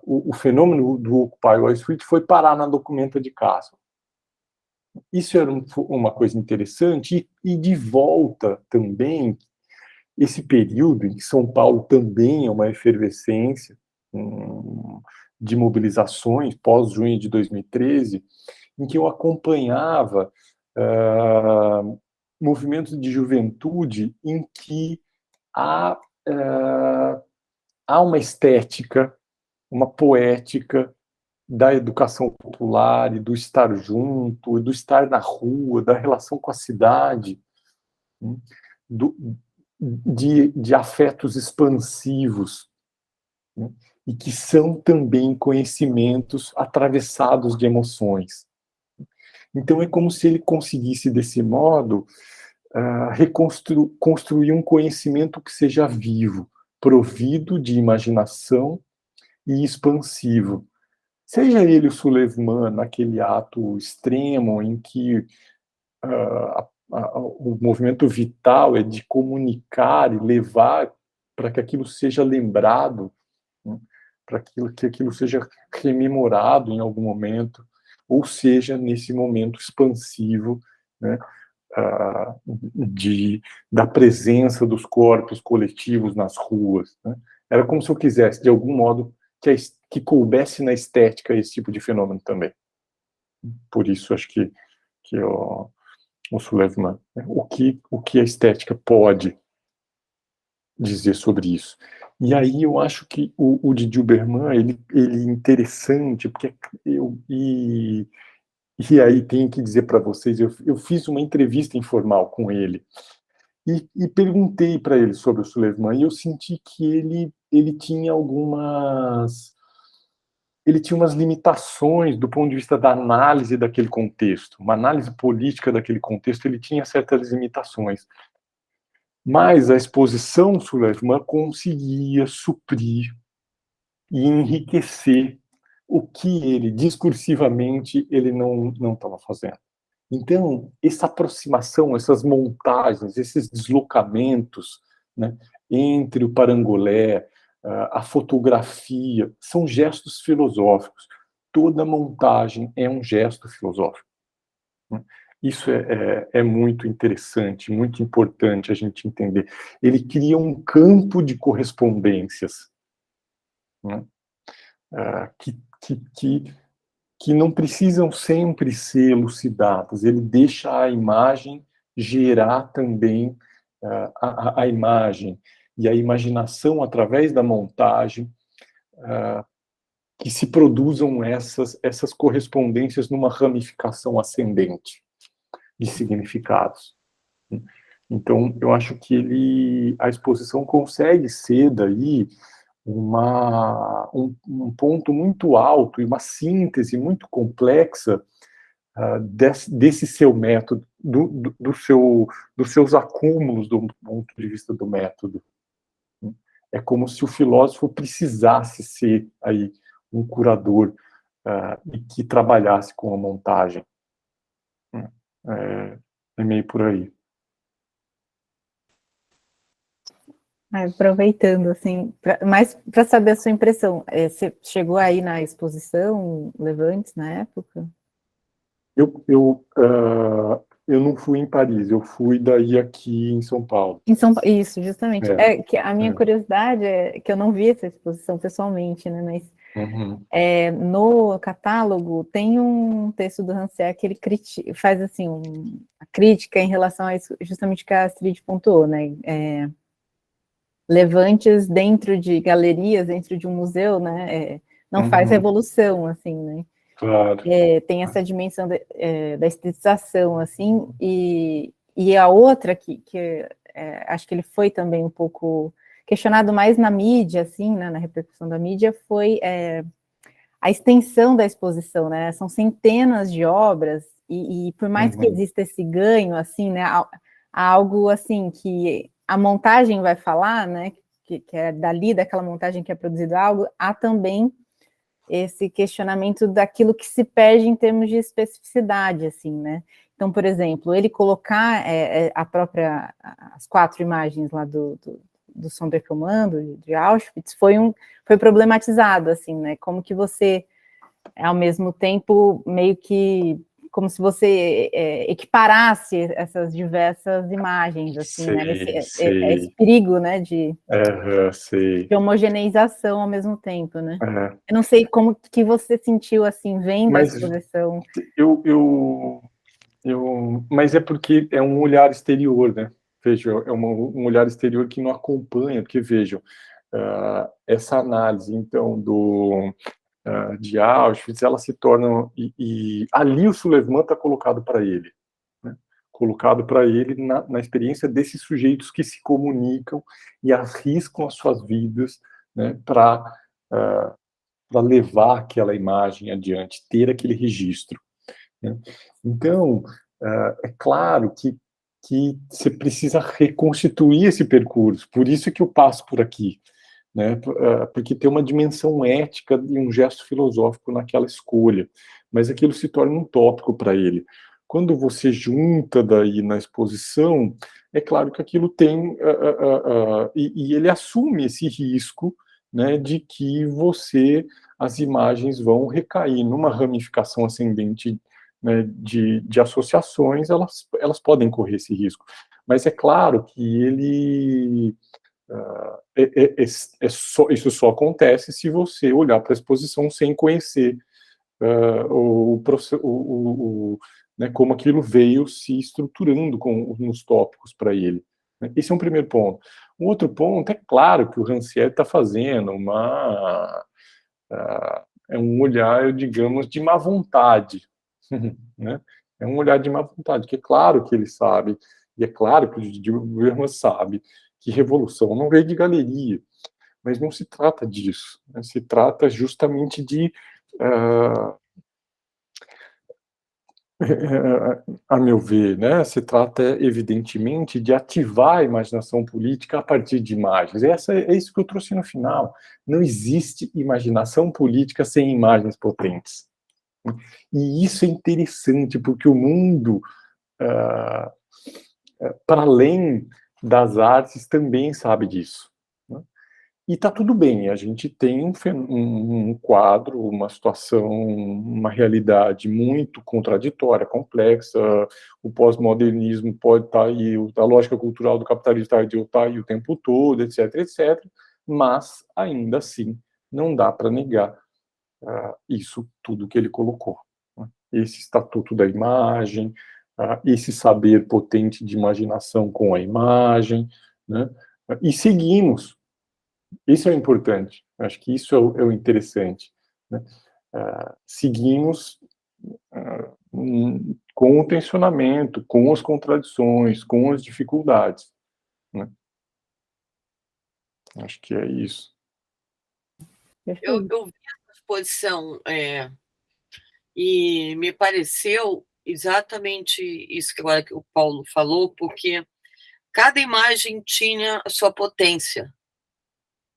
o fenômeno do Occupy Wall Street foi parar na Documenta de Caso. Isso era uma coisa interessante, e de volta também, esse período em que São Paulo também é uma efervescência de mobilizações, pós-junho de 2013, em que eu acompanhava movimentos de juventude em que há uma estética, uma poética da educação popular e do estar junto, e do estar na rua, da relação com a cidade, de afetos expansivos, e que são também conhecimentos atravessados de emoções. Então é como se ele conseguisse, desse modo, construir um conhecimento que seja vivo, provido de imaginação e expansivo. Seja ele o Sulejman, naquele ato extremo em que o movimento vital é de comunicar e levar para que aquilo seja lembrado, né, para que aquilo seja rememorado em algum momento, ou seja, nesse momento expansivo, né, da presença dos corpos coletivos nas ruas. Né? Era como se eu quisesse, de algum modo, que coubesse na estética esse tipo de fenômeno também. Por isso, acho que o Sulejman, né? O que a estética pode dizer sobre isso. E aí eu acho que o Didi Berman, ele é interessante, porque e aí tenho que dizer para vocês, eu fiz uma entrevista informal com ele, e perguntei para ele sobre o Sulejman, e eu senti que ele tinha umas limitações do ponto de vista da análise daquele contexto, uma análise política daquele contexto, ele tinha certas limitações. Mas a exposição Sulejman conseguia suprir e enriquecer o que ele, discursivamente, ele não estava fazendo. Então, essa aproximação, essas montagens, esses deslocamentos, né, entre o parangolé, a fotografia, são gestos filosóficos. Toda montagem é um gesto filosófico. Né? Isso é muito interessante, muito importante a gente entender. Ele cria um campo de correspondências, né, que não precisam sempre ser elucidadas. Ele deixa a imagem gerar também a imagem, e a imaginação, através da montagem, que se produzam essas correspondências numa ramificação ascendente de significados. Então, eu acho que a exposição consegue ser daí um ponto muito alto e uma síntese muito complexa desse seu método, dos seus acúmulos do ponto de vista do método. É como se o filósofo precisasse ser aí um curador e que trabalhasse com a montagem. É meio por aí. Aproveitando, assim, mais para saber a sua impressão, você chegou aí na exposição Levantes na época? Eu não fui em Paris, eu fui daí aqui em São Paulo. Isso, justamente. Que a minha curiosidade é que eu não vi essa exposição pessoalmente, né? Mas no catálogo tem um texto do Rancière que ele faz assim a crítica em relação a isso, justamente que a Astrid pontuou, né? Levantes dentro de galerias, dentro de um museu, né? Não faz revolução, assim, né? Claro. Tem essa dimensão da estetização, assim, e a outra que acho que ele foi também um pouco questionado mais na mídia, assim, né, na repercussão da mídia, foi a extensão da exposição, né? São centenas de obras, e por mais que exista esse ganho, assim, né, há algo, assim, que a montagem vai falar, né, que é dali, daquela montagem que é produzido algo, há também esse questionamento daquilo que se perde em termos de especificidade, assim, né? Então, por exemplo, ele colocar as 4 imagens lá do Sonderkommando, de Auschwitz, foi problematizado, assim, né? Como que você, ao mesmo tempo, meio que como se você equiparasse essas diversas imagens, assim, né? Esse perigo, né, de homogeneização ao mesmo tempo, né? Eu não sei como que você sentiu, assim, vendo a exposição. Mas é porque é um olhar exterior, né? Veja, é um olhar exterior que não acompanha, porque, vejam, essa análise, então, de Auschwitz, ela se torna... E ali o Sulejman está colocado para ele, né? Colocado para ele na experiência desses sujeitos que se comunicam e arriscam as suas vidas, né, para levar aquela imagem adiante, ter aquele registro, né? Então, é claro que você precisa reconstituir esse percurso, por isso que eu passo por aqui, né? Porque tem uma dimensão ética e um gesto filosófico naquela escolha, mas aquilo se torna um tópico para ele. Quando você junta daí na exposição, é claro que aquilo tem... e ele assume esse risco, né, de que as imagens vão recair numa ramificação ascendente, né, de associações, elas podem correr esse risco. Mas é claro que ele... isso só acontece se você olhar para a exposição sem conhecer né, como aquilo veio se estruturando nos tópicos para ele. Esse é um primeiro ponto. Um outro ponto, é claro que o Rancière está fazendo é um olhar, digamos, de má vontade, né? É um olhar de má vontade, que é claro que ele sabe, e é claro que o Dilma sabe, que revolução não veio de galeria, mas não se trata disso, né? Se trata justamente de, a meu ver, né, se trata evidentemente de ativar a imaginação política a partir de imagens. É isso que eu trouxe no final. Não existe imaginação política sem imagens potentes. E isso é interessante, porque o mundo, para além das artes, também sabe disso, né? E está tudo bem, a gente tem um quadro, uma situação, uma realidade muito contraditória, complexa. O pós-modernismo pode estar aí, a lógica cultural do capitalismo está aí o tempo todo, etc, etc, mas, ainda assim, não dá para negar isso tudo que ele colocou, né? Esse estatuto da imagem, esse saber potente de imaginação com a imagem, né? E seguimos. Isso é importante. Acho que isso é o interessante, né? Seguimos com o tensionamento, com as contradições, com as dificuldades, né? Acho que é isso. Eu vi essa exposição e me pareceu exatamente isso que agora que o Paulo falou, porque cada imagem tinha a sua potência.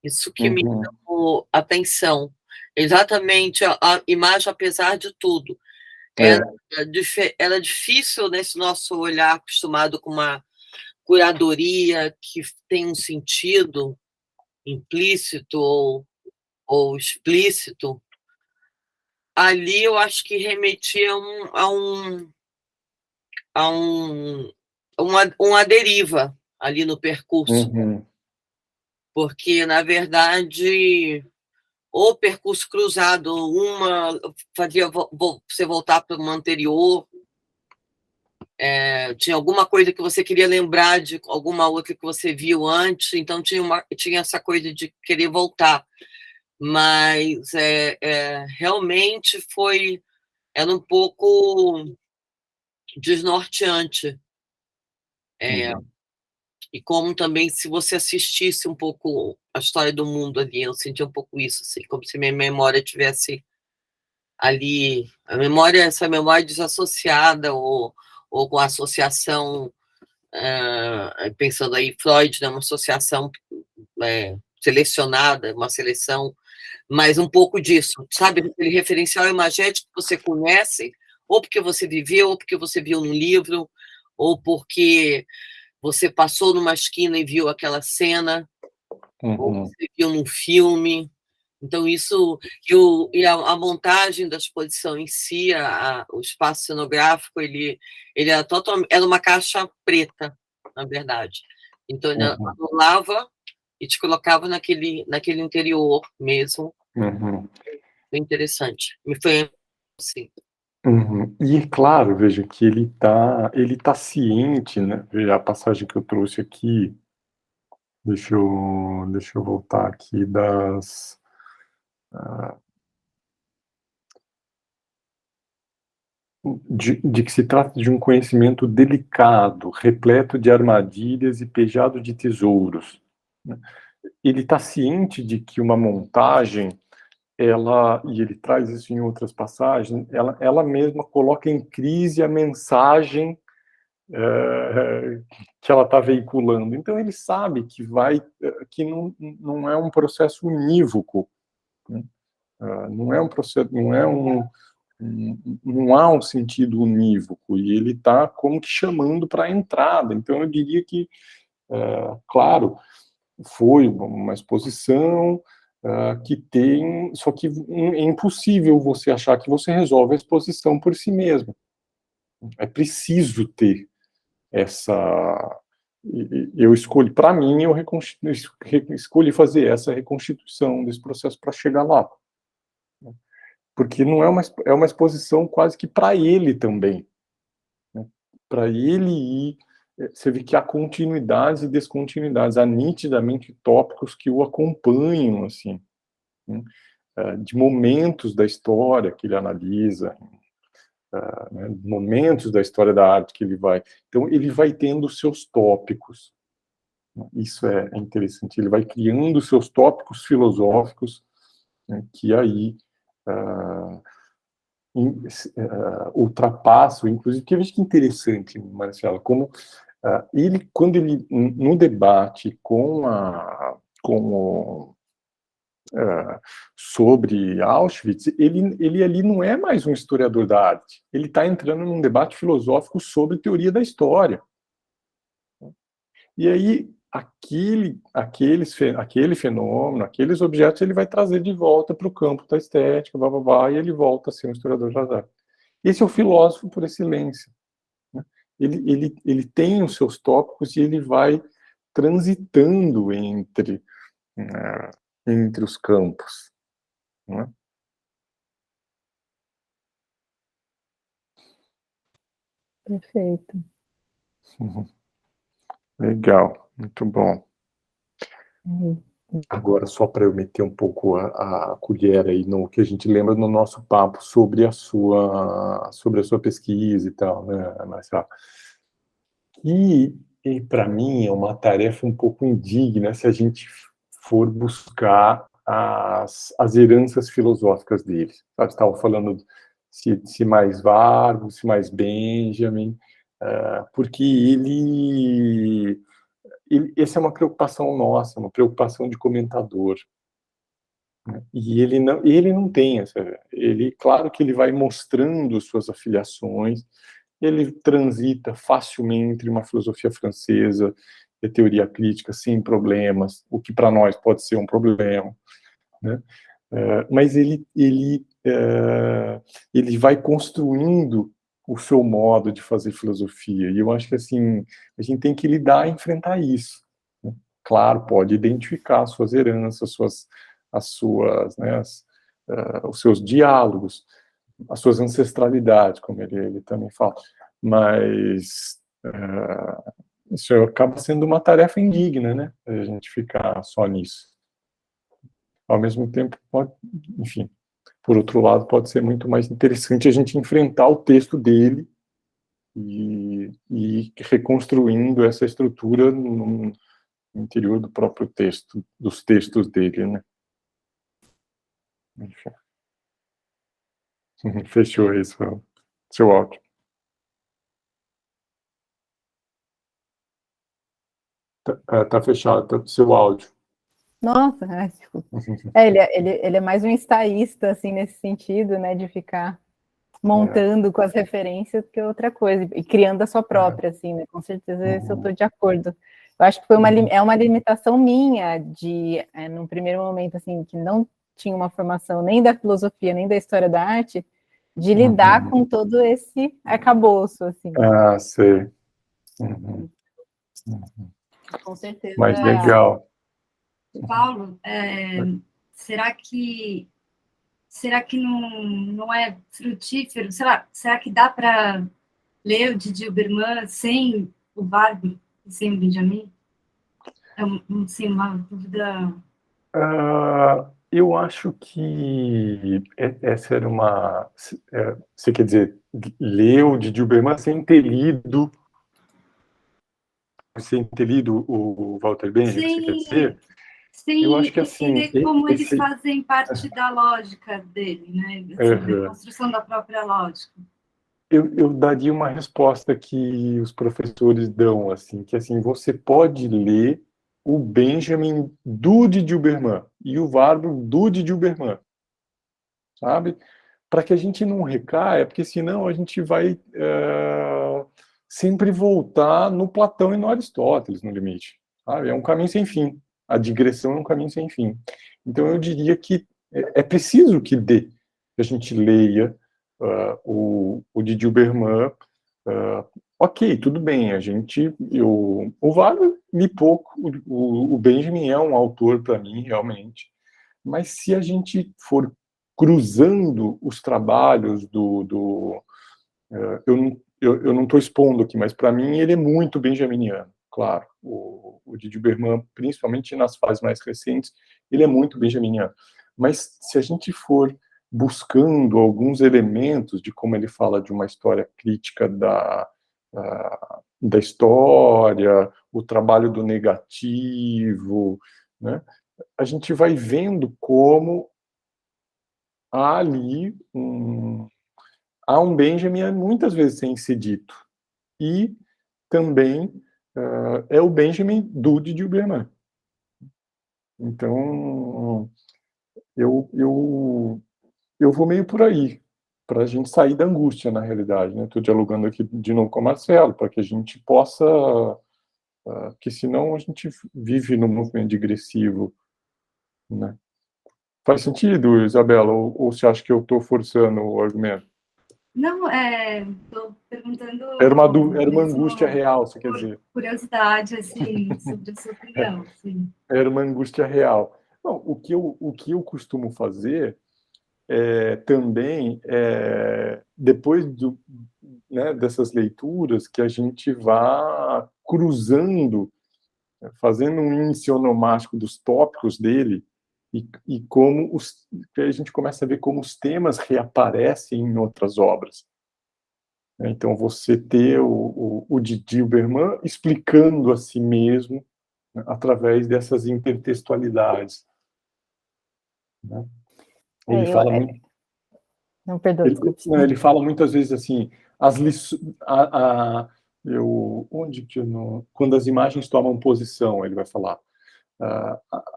Isso que me chamou a atenção. Exatamente a imagem, apesar de tudo. Era difícil nesse nosso olhar acostumado com uma curadoria que tem um sentido implícito ou explícito. Ali eu acho que remetia uma deriva ali no percurso. Porque, na verdade, o percurso cruzado, uma fazia você voltar para uma anterior, tinha alguma coisa que você queria lembrar de alguma outra que você viu antes, então tinha essa coisa de querer voltar. Mas realmente era um pouco desnorteante. E como também, se você assistisse um pouco a história do mundo ali, eu sentia um pouco isso, assim, como se minha memória tivesse ali, essa memória desassociada ou com associação, pensando aí Freud, né, uma associação selecionada, uma seleção, mas um pouco disso, sabe, aquele referencial imagético que você conhece, ou porque você viveu, ou porque você viu num livro, ou porque você passou numa esquina e viu aquela cena, ou você viu num filme. Então, isso, a montagem da exposição em si, o espaço cenográfico, ele era uma caixa preta, na verdade. Então, ele anulava e te colocava naquele interior mesmo. Foi interessante. Me foi assim. E, claro, veja que ele tá ciente, né? Veja a passagem que eu trouxe aqui. Deixa eu voltar aqui de que se trata de um conhecimento delicado, repleto de armadilhas e pejado de tesouros, né? Ele está ciente de que uma montagem, e ele traz isso em outras passagens, ela mesma coloca em crise a mensagem que ela está veiculando. Então ele sabe que não é um processo unívoco, né? Não é um processo, não há um sentido unívoco, e ele está como que chamando para a entrada. Então eu diria que, claro, foi uma exposição que tem, só que é impossível você achar que você resolve a exposição por si mesmo. É preciso ter essa. Eu escolhi, para mim, eu escolhi fazer essa reconstituição desse processo para chegar lá, porque não é uma exposição quase que para ele também, né? Para ele ir, você vê que há continuidades e descontinuidades, há nitidamente tópicos que o acompanham, assim, né? De momentos da história que ele analisa, né? Momentos da história da arte que ele vai. Então, ele vai tendo seus tópicos. Isso é interessante. Ele vai criando seus tópicos filosóficos, né, que aí ultrapassam, inclusive, que eu vejo que interessante, Marcelo, como quando ele, no debate sobre Auschwitz, ele ali não é mais um historiador da arte, ele está entrando num debate filosófico sobre teoria da história. E aí, aquele fenômeno, aqueles objetos, ele vai trazer de volta para o campo da estética, e ele volta a ser um historiador das artes. Esse é o filósofo por excelência, né? Ele tem os seus tópicos e ele vai transitando entre os campos, né? Perfeito. Legal, muito bom. Uhum. Agora, só para eu meter um pouco a colher aí no que a gente lembra no nosso papo sobre a sua pesquisa e tal, né, Marcelo? E para mim é uma tarefa um pouco indigna se a gente for buscar as heranças filosóficas dele. Sabe, estava falando se mais Vargo, se mais Benjamin, porque essa é uma preocupação nossa, uma preocupação de comentador, né? E ele não tem essa. Claro que ele vai mostrando suas afiliações, ele transita facilmente entre uma filosofia francesa e a teoria crítica sem problemas, o que para nós pode ser um problema, né? Mas ele vai construindo o seu modo de fazer filosofia, e eu acho que assim a gente tem que lidar e enfrentar isso, né? Claro, pode identificar suas heranças, né, os seus diálogos, as suas ancestralidades, como ele também fala, mas isso acaba sendo uma tarefa indigna, né, a gente ficar só nisso. Ao mesmo tempo, enfim, por outro lado, pode ser muito mais interessante a gente enfrentar o texto dele e reconstruindo essa estrutura no interior do próprio texto, dos textos dele, né? Enfim. Fechou isso, seu áudio. Tá fechado, seu áudio. Nossa, desculpa. Ele é mais um ensaísta, assim, nesse sentido, né, de ficar montando com as referências que outra coisa, e criando a sua própria, assim, né, com certeza isso eu estou de acordo. Eu acho que é uma limitação minha de, num primeiro momento, assim, que não tinha uma formação nem da filosofia, nem da história da arte, de lidar com todo esse arcabouço, assim. Ah, sei. Com certeza. Mas legal. Paulo, será que não é frutífero? Será que dá para ler o Didi Uberman sem o Vargo e sem o Benjamin? É assim, uma dúvida. Eu acho que essa era uma... Você quer dizer, ler o Didi Uberman sem ter lido o Walter Benjamin, que você quer dizer? Eu acho que assim... Entender como eles fazem parte da lógica dele, né? Assim, da construção da própria lógica. Eu daria uma resposta que os professores dão, assim, que assim, você pode ler o Benjamin do Didi Uberman e o Warburg do Didi Uberman, sabe? Para que a gente não recaia, porque senão a gente vai sempre voltar no Platão e no Aristóteles, no limite, sabe? É um caminho sem fim. A digressão é um caminho sem fim. Então eu diria que é preciso que a gente leia o Didi Uberman. Ok, tudo bem, o Vargas li pouco, o Benjamin é um autor para mim, realmente, mas se a gente for cruzando os trabalhos eu não estou expondo aqui, mas para mim ele é muito benjaminiano, claro, o Didi Uberman, principalmente nas fases mais recentes, ele é muito benjaminiano, mas se a gente for buscando alguns elementos de como ele fala de uma história crítica da história, o trabalho do negativo, né? A gente vai vendo como há ali há um Benjamin muitas vezes sem ser dito. E também é o Benjamin do Didi Uberman. Então, eu vou meio por aí, para a gente sair da angústia, na realidade. Estou dialogando aqui de novo com o Marcelo, para que a gente possa... porque senão a gente vive num movimento digressivo, né? Faz sentido, Isabela? Ou você acha que eu estou forçando o argumento? Não, estou perguntando... Era uma angústia real, você quer dizer? Curiosidade, assim, sobre a sua opinião, sim. Era uma angústia real. Não, o que eu costumo fazer também, depois dessas leituras, que a gente vá cruzando, fazendo um índice onomástico dos tópicos dele, e como que a gente começa a ver como os temas reaparecem em outras obras. Então, você ter o Didi Uberman explicando a si mesmo, né, através dessas intertextualidades. Né? Ele fala muito... Não, perdão, desculpe. Ele fala muitas vezes assim, as lições... quando as imagens tomam posição, ele vai falar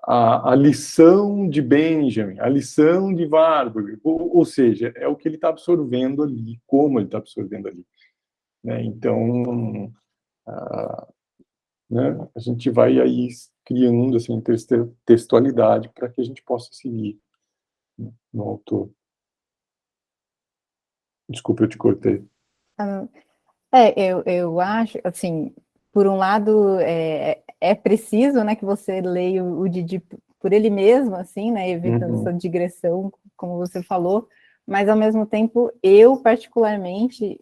a lição de Benjamin, a lição de Warburg, ou seja, é o que ele está absorvendo ali, como ele está absorvendo ali. Né? Então, né, a gente vai aí criando essa intertextualidade para que a gente possa seguir, né, no autor. Desculpa, eu te cortei. Eu acho, assim, por um lado, é preciso, né, que você leia o Didi por ele mesmo, assim, né, evitando essa digressão, como você falou, mas, ao mesmo tempo, eu, particularmente,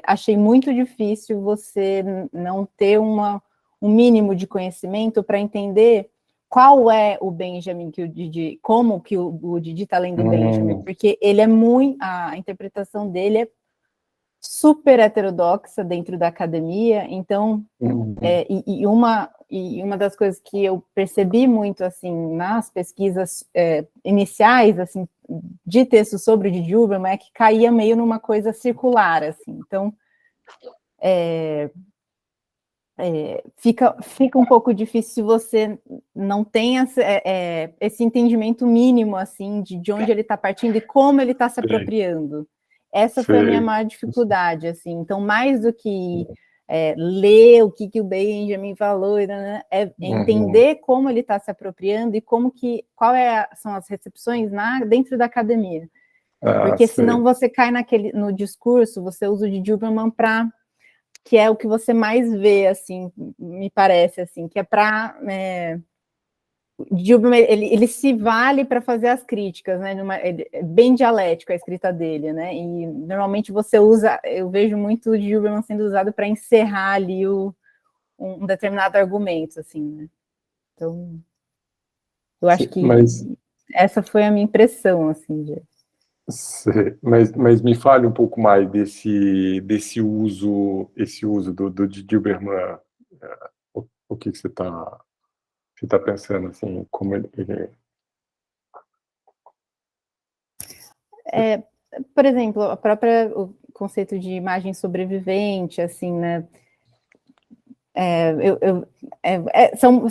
achei muito difícil você não ter um mínimo de conhecimento para entender qual é o Benjamin que o Didi, como que o Didi está lendo o Benjamin, porque ele é a interpretação dele é super heterodoxa dentro da academia, então, uma das coisas que eu percebi muito, assim, nas pesquisas iniciais, assim, de textos sobre o Didi Uberman, é que caía meio numa coisa circular, assim, então, fica um pouco difícil se você não tem esse entendimento mínimo, assim, de onde ele está partindo e como ele está se apropriando. Essa foi a minha maior dificuldade, assim. Então, mais do que ler o que o Benjamin falou, né? Entender como ele está se apropriando e qual são as recepções dentro da academia. Porque senão você cai no discurso, você usa o de Huberman que é o que você mais vê, assim, me parece, assim, que é para... ele se vale para fazer as críticas, né? É bem dialético a escrita dele, né? E normalmente eu vejo muito o Huberman sendo usado para encerrar ali um determinado argumento, assim, né? Então, eu acho que essa foi a minha impressão, assim, Mas me fale um pouco mais desse uso do Huberman. O que você está pensando, assim, como ele... Por exemplo, o conceito de imagem sobrevivente, assim, né?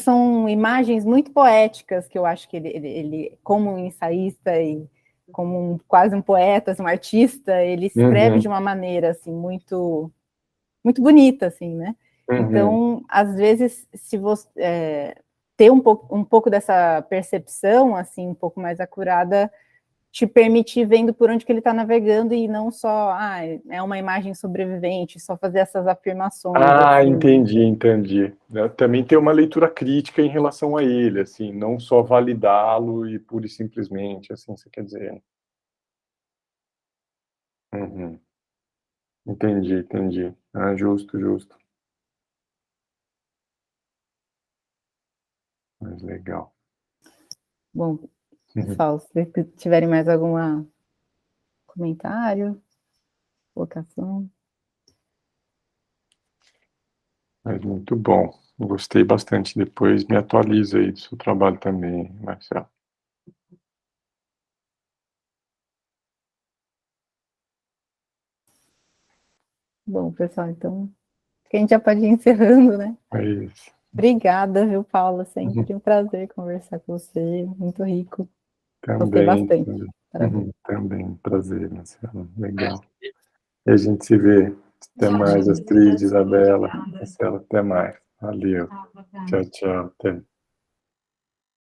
São imagens muito poéticas que eu acho que ele como um ensaísta e como quase um poeta, um artista, ele escreve de uma maneira assim muito muito bonita, assim, né? Então, às vezes, se você ter um pouco dessa percepção assim um pouco mais acurada, te permitir vendo por onde que ele está navegando e não só, é uma imagem sobrevivente, só fazer essas afirmações. Assim. Entendi. Também tem uma leitura crítica em relação a ele, assim, não só validá-lo e pura e simplesmente, assim, você quer dizer. Entendi. Justo. Mas legal. Bom, pessoal, se tiverem mais algum comentário, colocação. Mas muito bom. Gostei bastante. Depois me atualiza aí do seu trabalho também, Marcelo. Bom, pessoal, então a gente já pode ir encerrando, né? É isso. Obrigada, viu, Paula? Sempre um prazer conversar com você, muito rico. Gostei Também. bastante. Também, prazer, Marcelo. Legal. E a gente se vê. Até mais, Astrid, Isabela, Marcelo, até mais. Valeu. Tchau. Até.